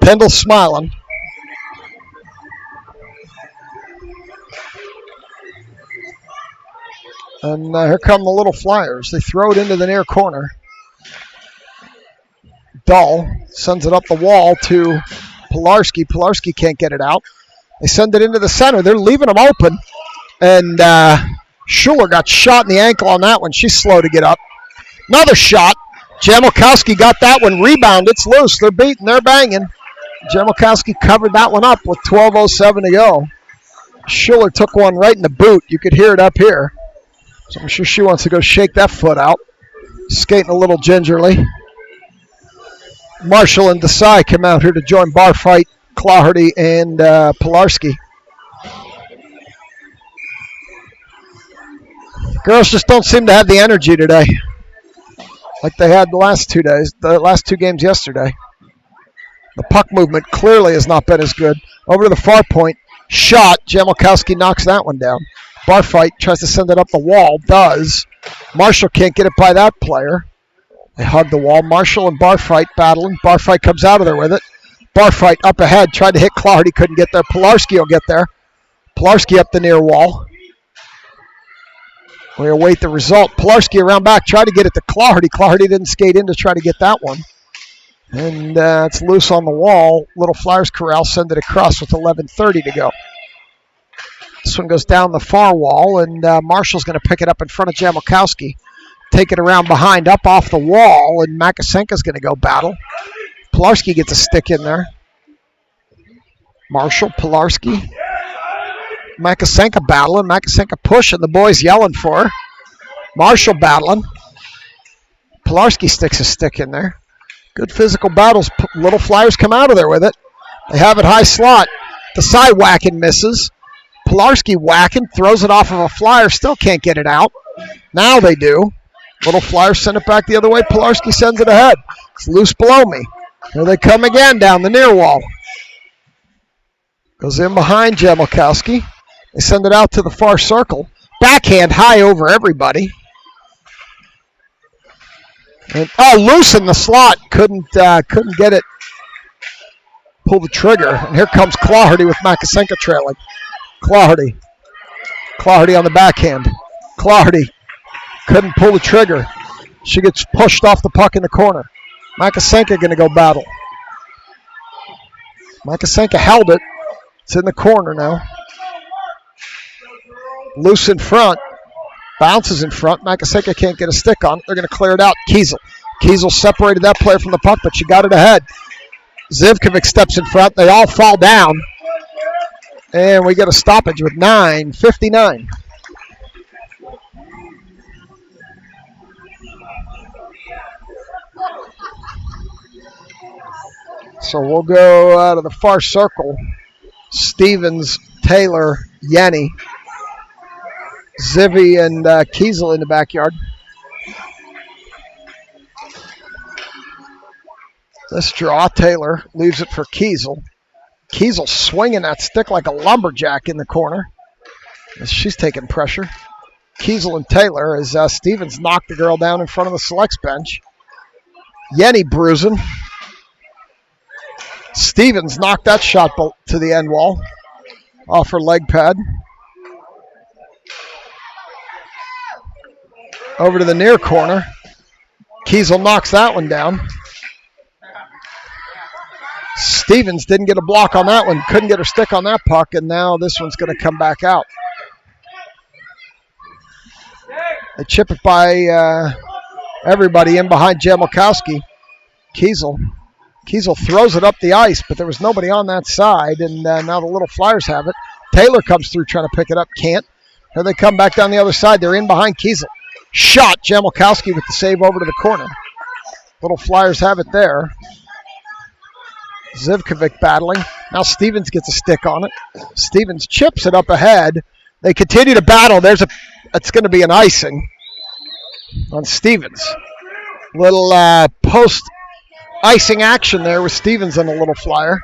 Tyndall smiling. And here come the Little Flyers. They throw it into the near corner. Dahl sends it up the wall to Pilarski. Pilarski can't get it out. They send it into the center. They're leaving them open. And Schuler got shot in the ankle on that one. She's slow to get up. Another shot. Jamelkowski got that one. Rebound. It's loose. They're beating. They're banging. Jamelkowski covered that one up with 12:07 to go. Schuler took one right in the boot. You could hear it up here. So I'm sure she wants to go shake that foot out. Skating a little gingerly. Marshall and Desai come out here to join Barfight, Claherty, and Pilarski. Girls just don't seem to have the energy today like they had the last 2 days, the last two games yesterday. The puck movement clearly has not been as good. Over to the far point. Shot. Jamelkowski knocks that one down. Barfight tries to send it up the wall. Does. Marshall can't get it by that player. They hug the wall. Marshall and Barfight battling. Barfight comes out of there with it. Barfight up ahead. Tried to hit Claherty. Couldn't get there. Pilarski will get there. Pilarski up the near wall. We await the result. Pilarski around back. Tried to get it to Claherty. Claherty didn't skate in to try to get that one. And it's loose on the wall. Little Flyers corral send it across with 11:30 to go. This one goes down the far wall, and Marshall's going to pick it up in front of Jamelkowski. Take it around behind, up off the wall, and Makasenka's going to go battle. Pilarski gets a stick in there. Marshall, Pilarski. Makasenka battling. Makasenka pushing. The boys yelling for her. Marshall battling. Pilarski sticks a stick in there. Good physical battles. Little Flyers come out of there with it. They have it high slot. The side whacking misses. Pilarski whacking, throws it off of a Flyer, still can't get it out. Now they do. Little Flyers send it back the other way. Pilarski sends it ahead. It's loose below me. Here they come again down the near wall. Goes in behind Jamelkowski. They send it out to the far circle. Backhand high over everybody. And, loose in the slot. Couldn't get it. Pull the trigger. And here comes Claherty with Makasenka trailing. Claherty on the backhand. Claherty couldn't pull the trigger. She gets pushed off the puck in the corner. Makasenka going to go battle. Makasenka held it. It's in the corner now. Loose in front. Bounces in front. Makasenka can't get a stick on it. They're going to clear it out. Kiesel separated that player from the puck, but she got it ahead. Zivkovic steps in front. They all fall down. And we get a stoppage with 9:59. So we'll go out of the far circle. Stevens, Taylor, Yenny, Zivy, and Kiesel in the backyard. This draw, Taylor leaves it for Kiesel. Kiesel swinging that stick like a lumberjack in the corner. She's taking pressure. Kiesel and Taylor as Stevens knocked the girl down in front of the selects bench. Yenny bruising. Stevens knocked that shot to the end wall off her leg pad. Over to the near corner. Kiesel knocks that one down. Stevens didn't get a block on that one. Couldn't get her stick on that puck, and now this one's going to come back out. They chip it by everybody in behind Jamelkowski. Kiesel throws it up the ice, but there was nobody on that side, and now the Little Flyers have it. Taylor comes through trying to pick it up, can't. Here they come back down the other side. They're in behind Kiesel. Shot, Jamelkowski with the save over to the corner. Little Flyers have it there. Zivkovic battling. Now Stevens gets a stick on it. Stevens chips it up ahead. They continue to battle. It's going to be an icing on Stevens. Little post-icing action there with Stevens and the Little Flyer.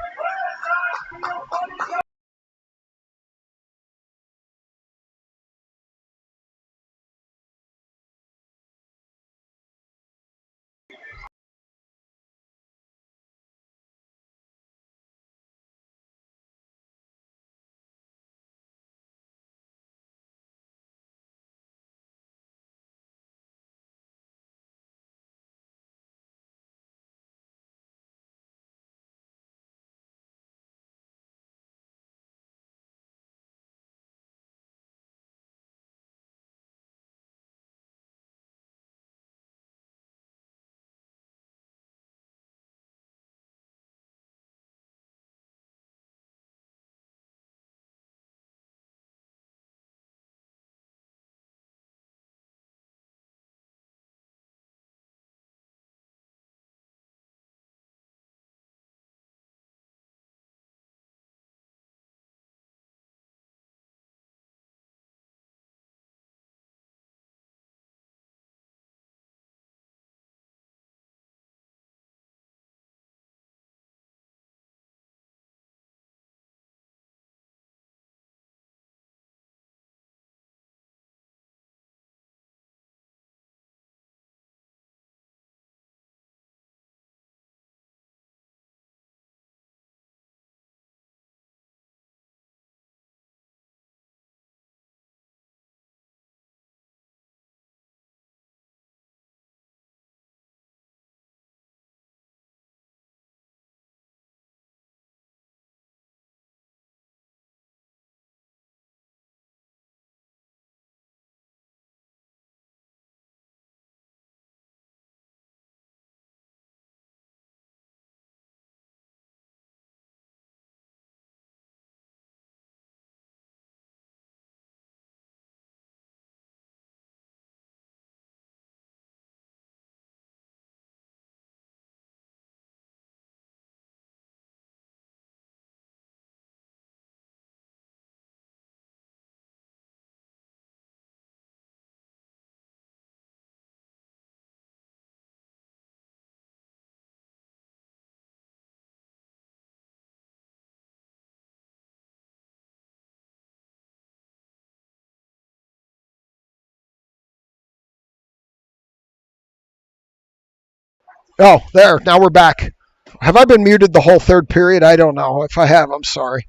Oh, there. Now we're back. Have I been muted the whole third period? I don't know. If I have, I'm sorry.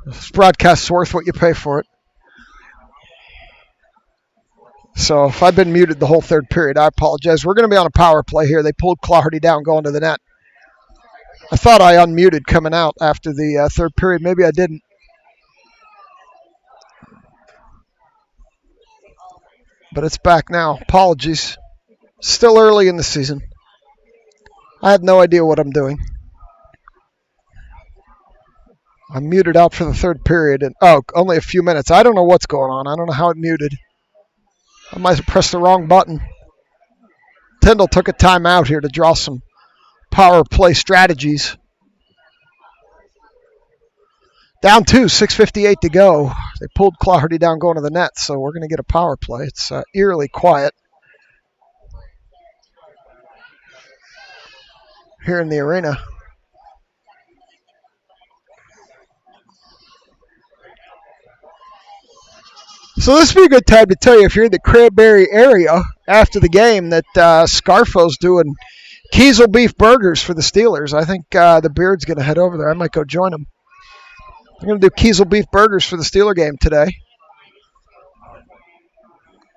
This broadcast's worth what you pay for it. So if I've been muted the whole third period, I apologize. We're going to be on a power play here. They pulled Clardy down going to the net. I thought I unmuted coming out after the third period. Maybe I didn't. But it's back now. Apologies. Still early in the season. I have no idea what I'm doing. I'm muted out for the third period. And only a few minutes. I don't know what's going on. I don't know how it muted. I might have pressed the wrong button. Tyndall took a timeout here to draw some power play strategies. Down 2, 6:58 to go. They pulled Claherty down going to the net, so we're going to get a power play. It's eerily quiet here in the arena. So this would be a good time to tell you, if you're in the Cranberry area after the game, that Scarfo's doing Kiesel beef burgers for the Steelers. I think the Beard's going to head over there. I might go join them. I'm going to do Kiesel beef burgers for the Steeler game today.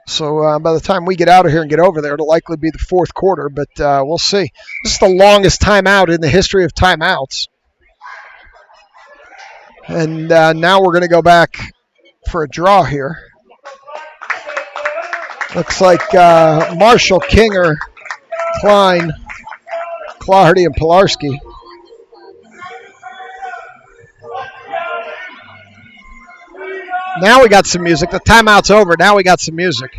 So by the time we get out of here and get over there, it'll likely be the fourth quarter, but we'll see. This is the longest timeout in the history of timeouts. And now we're going to go back for a draw here. Looks like Marshall, Kinger, Klein, Claherty, and Pilarski. Now we got some music. The timeout's over. Now we got some music.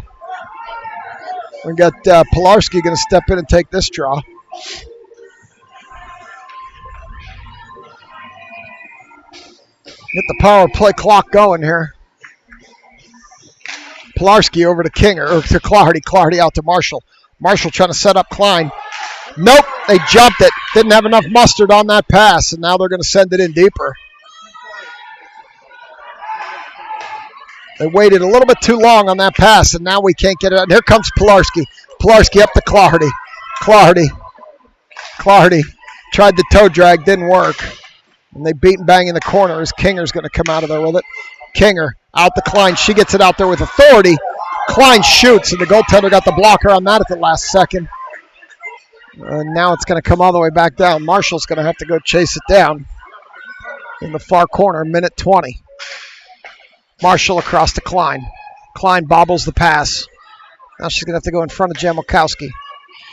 We got Pilarski going to step in and take this draw. Get the power play clock going here. Pilarski over to Kinger, or to Claherty. Claherty out to Marshall. Marshall trying to set up Klein. Nope, they jumped it. Didn't have enough mustard on that pass, and now they're going to send it in deeper. They waited a little bit too long on that pass, and now we can't get it out. And here comes Pilarski. Pilarski up to Claherty. Claherty tried the toe drag, didn't work. And they beat and bang in the corner as Kinger's going to come out of there with it. Kinger out to Klein. She gets it out there with authority. Klein shoots, and the goaltender got the blocker on that at the last second. And now it's going to come all the way back down. Marshall's going to have to go chase it down in the far corner, minute 20. Marshall across to Klein. Klein bobbles the pass. Now she's going to have to go in front of Jamilkowski.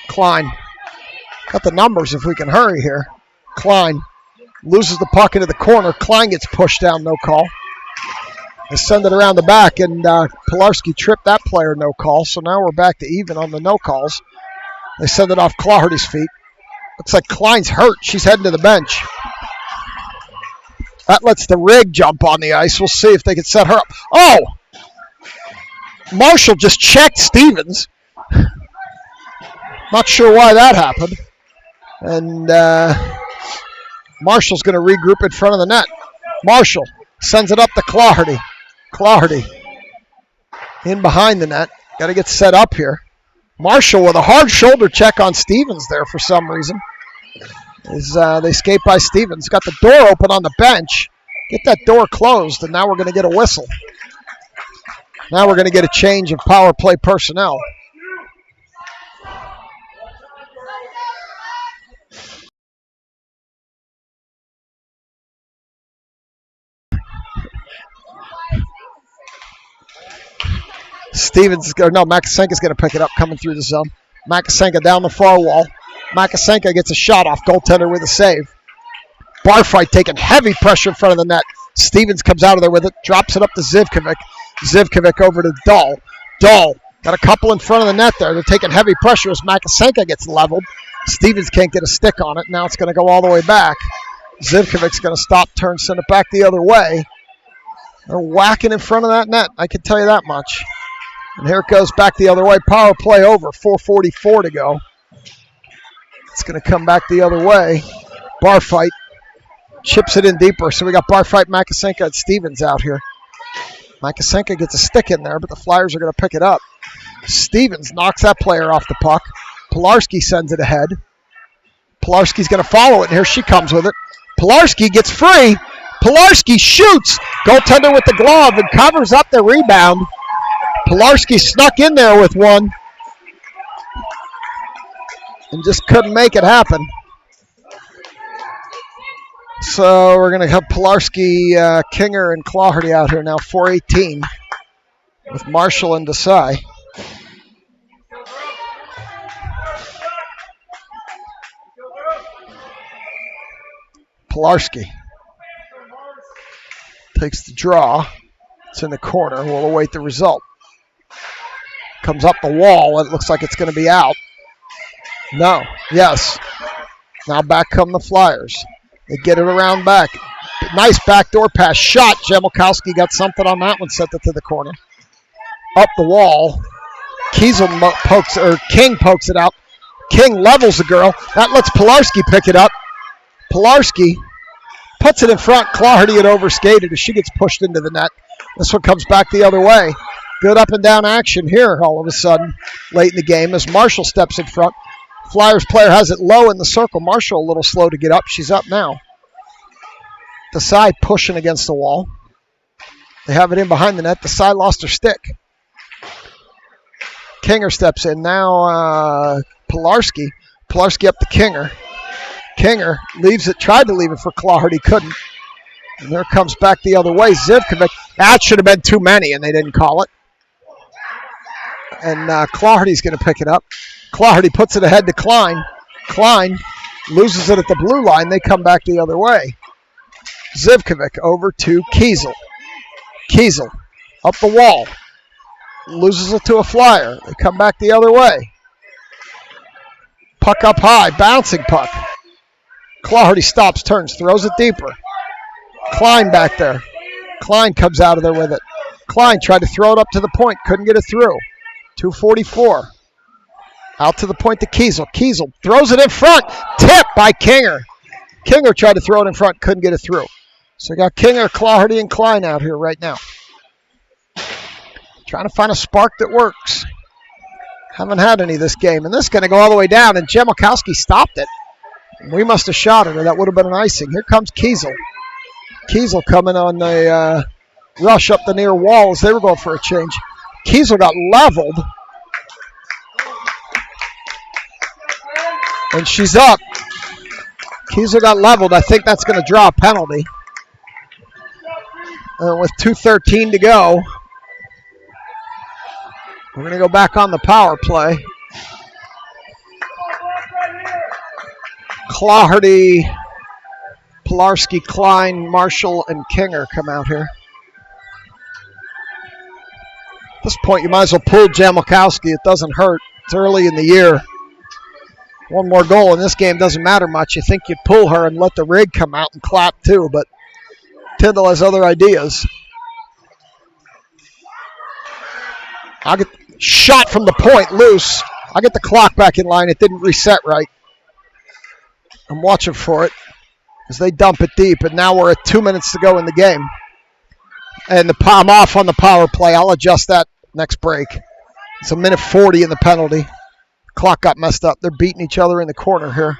Klein. Got the numbers if we can hurry here. Klein loses the puck into the corner. Klein gets pushed down, no call. They send it around the back, and Pilarski tripped that player, no call. So now we're back to even on the no calls. They send it off Claherty's feet. Looks like Klein's hurt. She's heading to the bench. That lets the rig jump on the ice. We'll see if they can set her up. Oh! Marshall just checked Stevens. Not sure why that happened. And Marshall's going to regroup in front of the net. Marshall sends it up to Claherty. Claherty in behind the net. Got to get set up here. Marshall with a hard shoulder check on Stevens there for some reason. They skate by Stevens. Got the door open on the bench. Get that door closed, and now we're going to get a whistle. Now we're going to get a change of power play personnel. Makasenka's going to pick it up coming through the zone. Makasenka down the far wall. Makasenka gets a shot off. Goaltender with a save. Barfight taking heavy pressure in front of the net. Stevens comes out of there with it. Drops it up to Zivkovic. Zivkovic over to Dahl. Dahl got a couple in front of the net there. They're taking heavy pressure as Makasenka gets leveled. Stevens can't get a stick on it. Now it's going to go all the way back. Zivkovic's going to stop, turn, send it back the other way. They're whacking in front of that net. I can tell you that much. And here it goes back the other way. Power play over. 4:44 to go. It's going to come back the other way. Barfight chips it in deeper. So we got Barfight, Makasenka, and Stevens out here. Makasenka gets a stick in there, but the Flyers are going to pick it up. Stevens knocks that player off the puck. Pilarski sends it ahead. Pilarski's going to follow it, and here she comes with it. Pilarski gets free. Pilarski shoots. Goaltender with the glove and covers up the rebound. Pilarski snuck in there with one and just couldn't make it happen. So we're going to have Pilarski, Kinger, and Claherty out here now, 4:18 with Marshall and Desai. Pilarski. Takes the draw. It's in the corner. We'll await the result. Comes up the wall. It looks like it's going to be out. No. Yes. Now back come the Flyers. They get it around back. Nice backdoor pass. Shot. Jamilkowski got something on that one. Sent it to the corner. Up the wall. King pokes it out. King levels the girl. That lets Pilarski pick it up. Pilarski puts it in front. Clardy had overskated as she gets pushed into the net. This one comes back the other way. Good up and down action here all of a sudden late in the game as Marshall steps in front. Flyers player has it low in the circle. Marshall a little slow to get up. She's up now. Desai pushing against the wall. They have it in behind the net. Desai lost her stick. Kinger steps in. Now Pilarski. Pilarski up to Kinger. Kinger leaves it, tried to leave it for Clardy, couldn't. And there comes back the other way. Zivkovic. That should have been too many, and they didn't call it. And Clardy's going to pick it up. Clardy puts it ahead to Klein. Klein loses it at the blue line. They come back the other way. Zivkovic over to Kiesel. Kiesel up the wall. Loses it to a Flyer. They come back the other way. Puck up high. Bouncing puck. Clardy stops, turns, throws it deeper. Klein back there. Klein comes out of there with it. Klein tried to throw it up to the point. Couldn't get it through. 2:44. Out to the point to Kiesel. Kiesel throws it in front. Tip by Kinger. Kinger tried to throw it in front. Couldn't get it through. So we got Kinger, Clardy, and Klein out here right now. Trying to find a spark that works. Haven't had any this game. And this is going to go all the way down. And Jamilkowski stopped it. We must have shot it, or that would have been an icing. Here comes Kiesel. Kiesel coming on the rush up the near wall as they were going for a change. Kiesel got leveled. And she's up. Kiesel got leveled. I think that's going to draw a penalty. With 2:13 to go, we're going to go back on the power play. Clardy, Pilarski, Klein, Marshall, and Kinger come out here. At this point, you might as well pull Jamilkowski. It doesn't hurt. It's early in the year. One more goal in this game doesn't matter much. You think you'd pull her and let the rig come out and clap too, but Tyndall has other ideas. I'll get shot from the point, loose. I'll get the clock back in line. It didn't reset right. I'm watching for it as they dump it deep, and now we're at 2 minutes to go in the game. And I'm off on the power play. I'll adjust that next break. It's 1:40 in the penalty. Clock got messed up. They're beating each other in the corner here.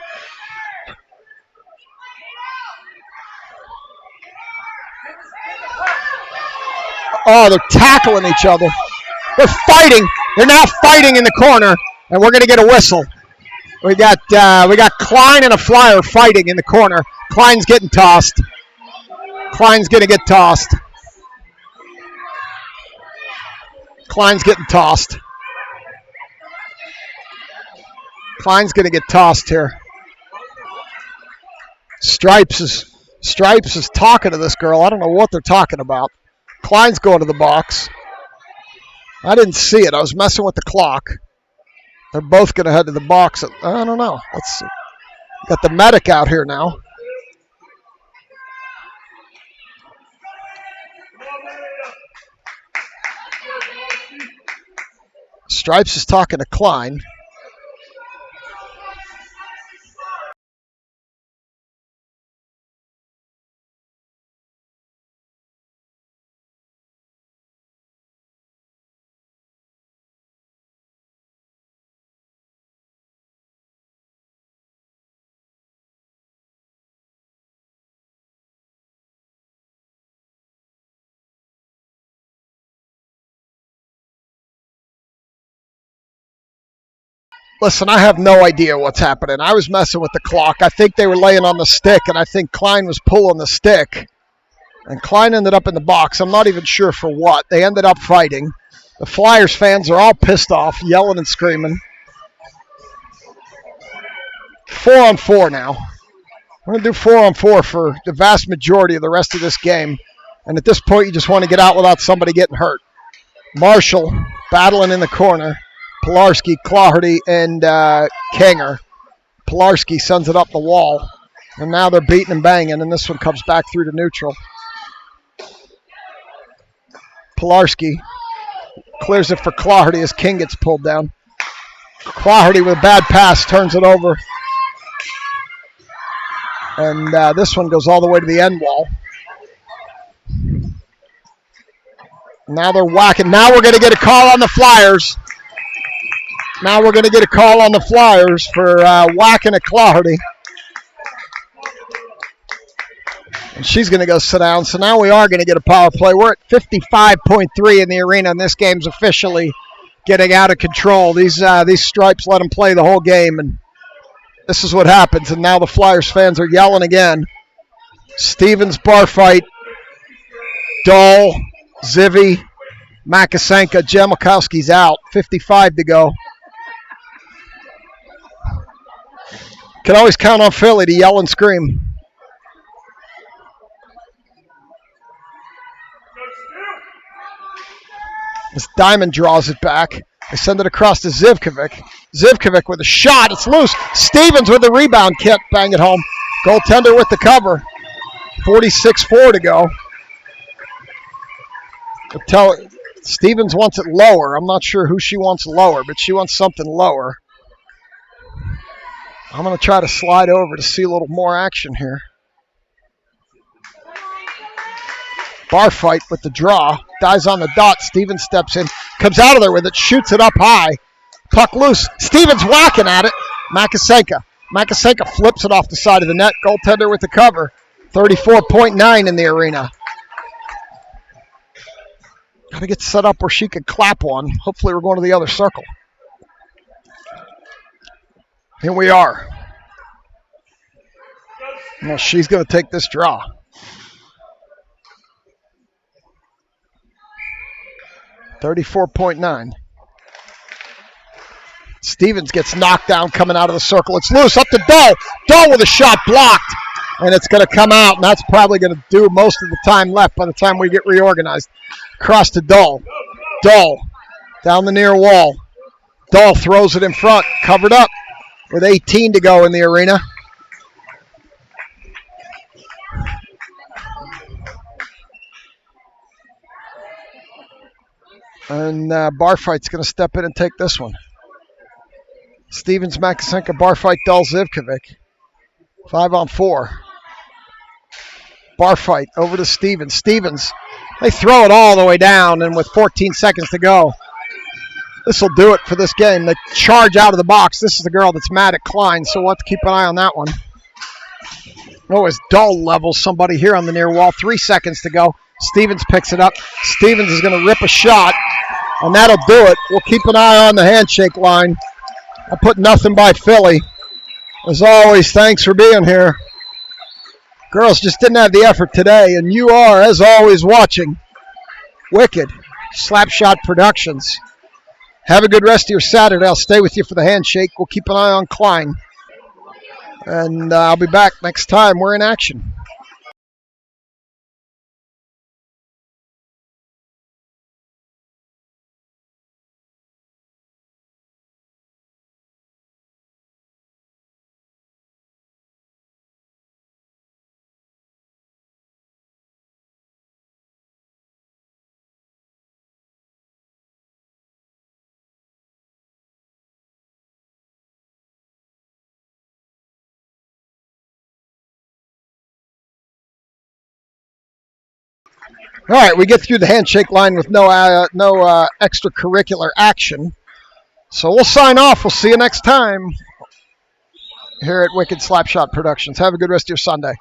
Oh, they're tackling each other. They're fighting. They're now fighting in the corner, and we're going to get a whistle. We got Klein and a Flyer fighting in the corner. Klein's getting tossed. Klein's going to get tossed. Klein's getting tossed. Klein's going to get tossed here. Stripes is talking to this girl. I don't know what they're talking about. Klein's going to the box. I didn't see it. I was messing with the clock. They're both going to head to the box. I don't know. Let's see. Got the medic out here now. Stripes is talking to Klein. Listen, I have no idea what's happening. I was messing with the clock. I think they were laying on the stick, and I think Klein was pulling the stick. And Klein ended up in the box. I'm not even sure for what. They ended up fighting. The Flyers fans are all pissed off, yelling and screaming. 4-on-4 now. We're going to do 4-on-4 for the vast majority of the rest of this game. And at this point, you just want to get out without somebody getting hurt. Marshall battling in the corner. Pilarski, Claherty, and Kanger. Pilarski sends it up the wall. And now they're beating and banging, and this one comes back through to neutral. Pilarski clears it for Claherty as King gets pulled down. Claherty with a bad pass turns it over. And this one goes all the way to the end wall. Now they're whacking. Now we're going to get a call on the Flyers. Now we're going to get a call on the Flyers for whacking at Claherty. And she's going to go sit down. So now we are going to get a power play. We're at 55.3 in the arena, and this game's officially getting out of control. These stripes let them play the whole game, and this is what happens. And now the Flyers fans are yelling again. Stevens bar fight. Dahl, Zivy, Makasenka, Jamakowski's out. 55 to go. Can always count on Philly to yell and scream. As Diamond draws it back. They send it across to Zivkovic. Zivkovic with a shot. It's loose. Stevens with the rebound. Can't bang it home. Goaltender with the cover. 46-4 to go. Stevens wants it lower. I'm not sure who she wants lower, but she wants something lower. I'm going to try to slide over to see a little more action here. Bar fight with the draw. Dies on the dot. Stevens steps in. Comes out of there with it. Shoots it up high. Puck loose. Stevens whacking at it. Makasenka. Makasenka flips it off the side of the net. Goaltender with the cover. 34.9 in the arena. Got to get set up where she could clap one. Hopefully we're going to the other circle. Here we are. Well, she's going to take this draw. $34.9. Stevens gets knocked down coming out of the circle. It's loose up to Dahl. Dahl with a shot blocked. And it's going to come out, and that's probably going to do most of the time left by the time we get reorganized. Across to Dahl. Dahl down the near wall. Dahl throws it in front, covered up with 18 to go in the arena. And Barfight's going to step in and take this one. Stevens, Makasenka, Barfight, Dahl, Zivkovic. 5-on-4. Barfight over to Stevens. Stevens, they throw it all the way down, and with 14 seconds to go, this will do it for this game. They charge out of the box. This is the girl that's mad at Klein, so we'll have to keep an eye on that one. Oh, as Dahl levels somebody here on the near wall. 3 seconds to go. Stevens picks it up. Stevens is going to rip a shot, and that'll do it. We'll keep an eye on the handshake line. I put nothing by Philly. As always, thanks for being here. Girls just didn't have the effort today, and you are, as always, watching Wicked Slapshot Productions. Have a good rest of your Saturday. I'll stay with you for the handshake. We'll keep an eye on Klein. And I'll be back next time we're in action. All right, we get through the handshake line with no extracurricular action. So we'll sign off. We'll see you next time here at Wicked Slapshot Productions. Have a good rest of your Sunday.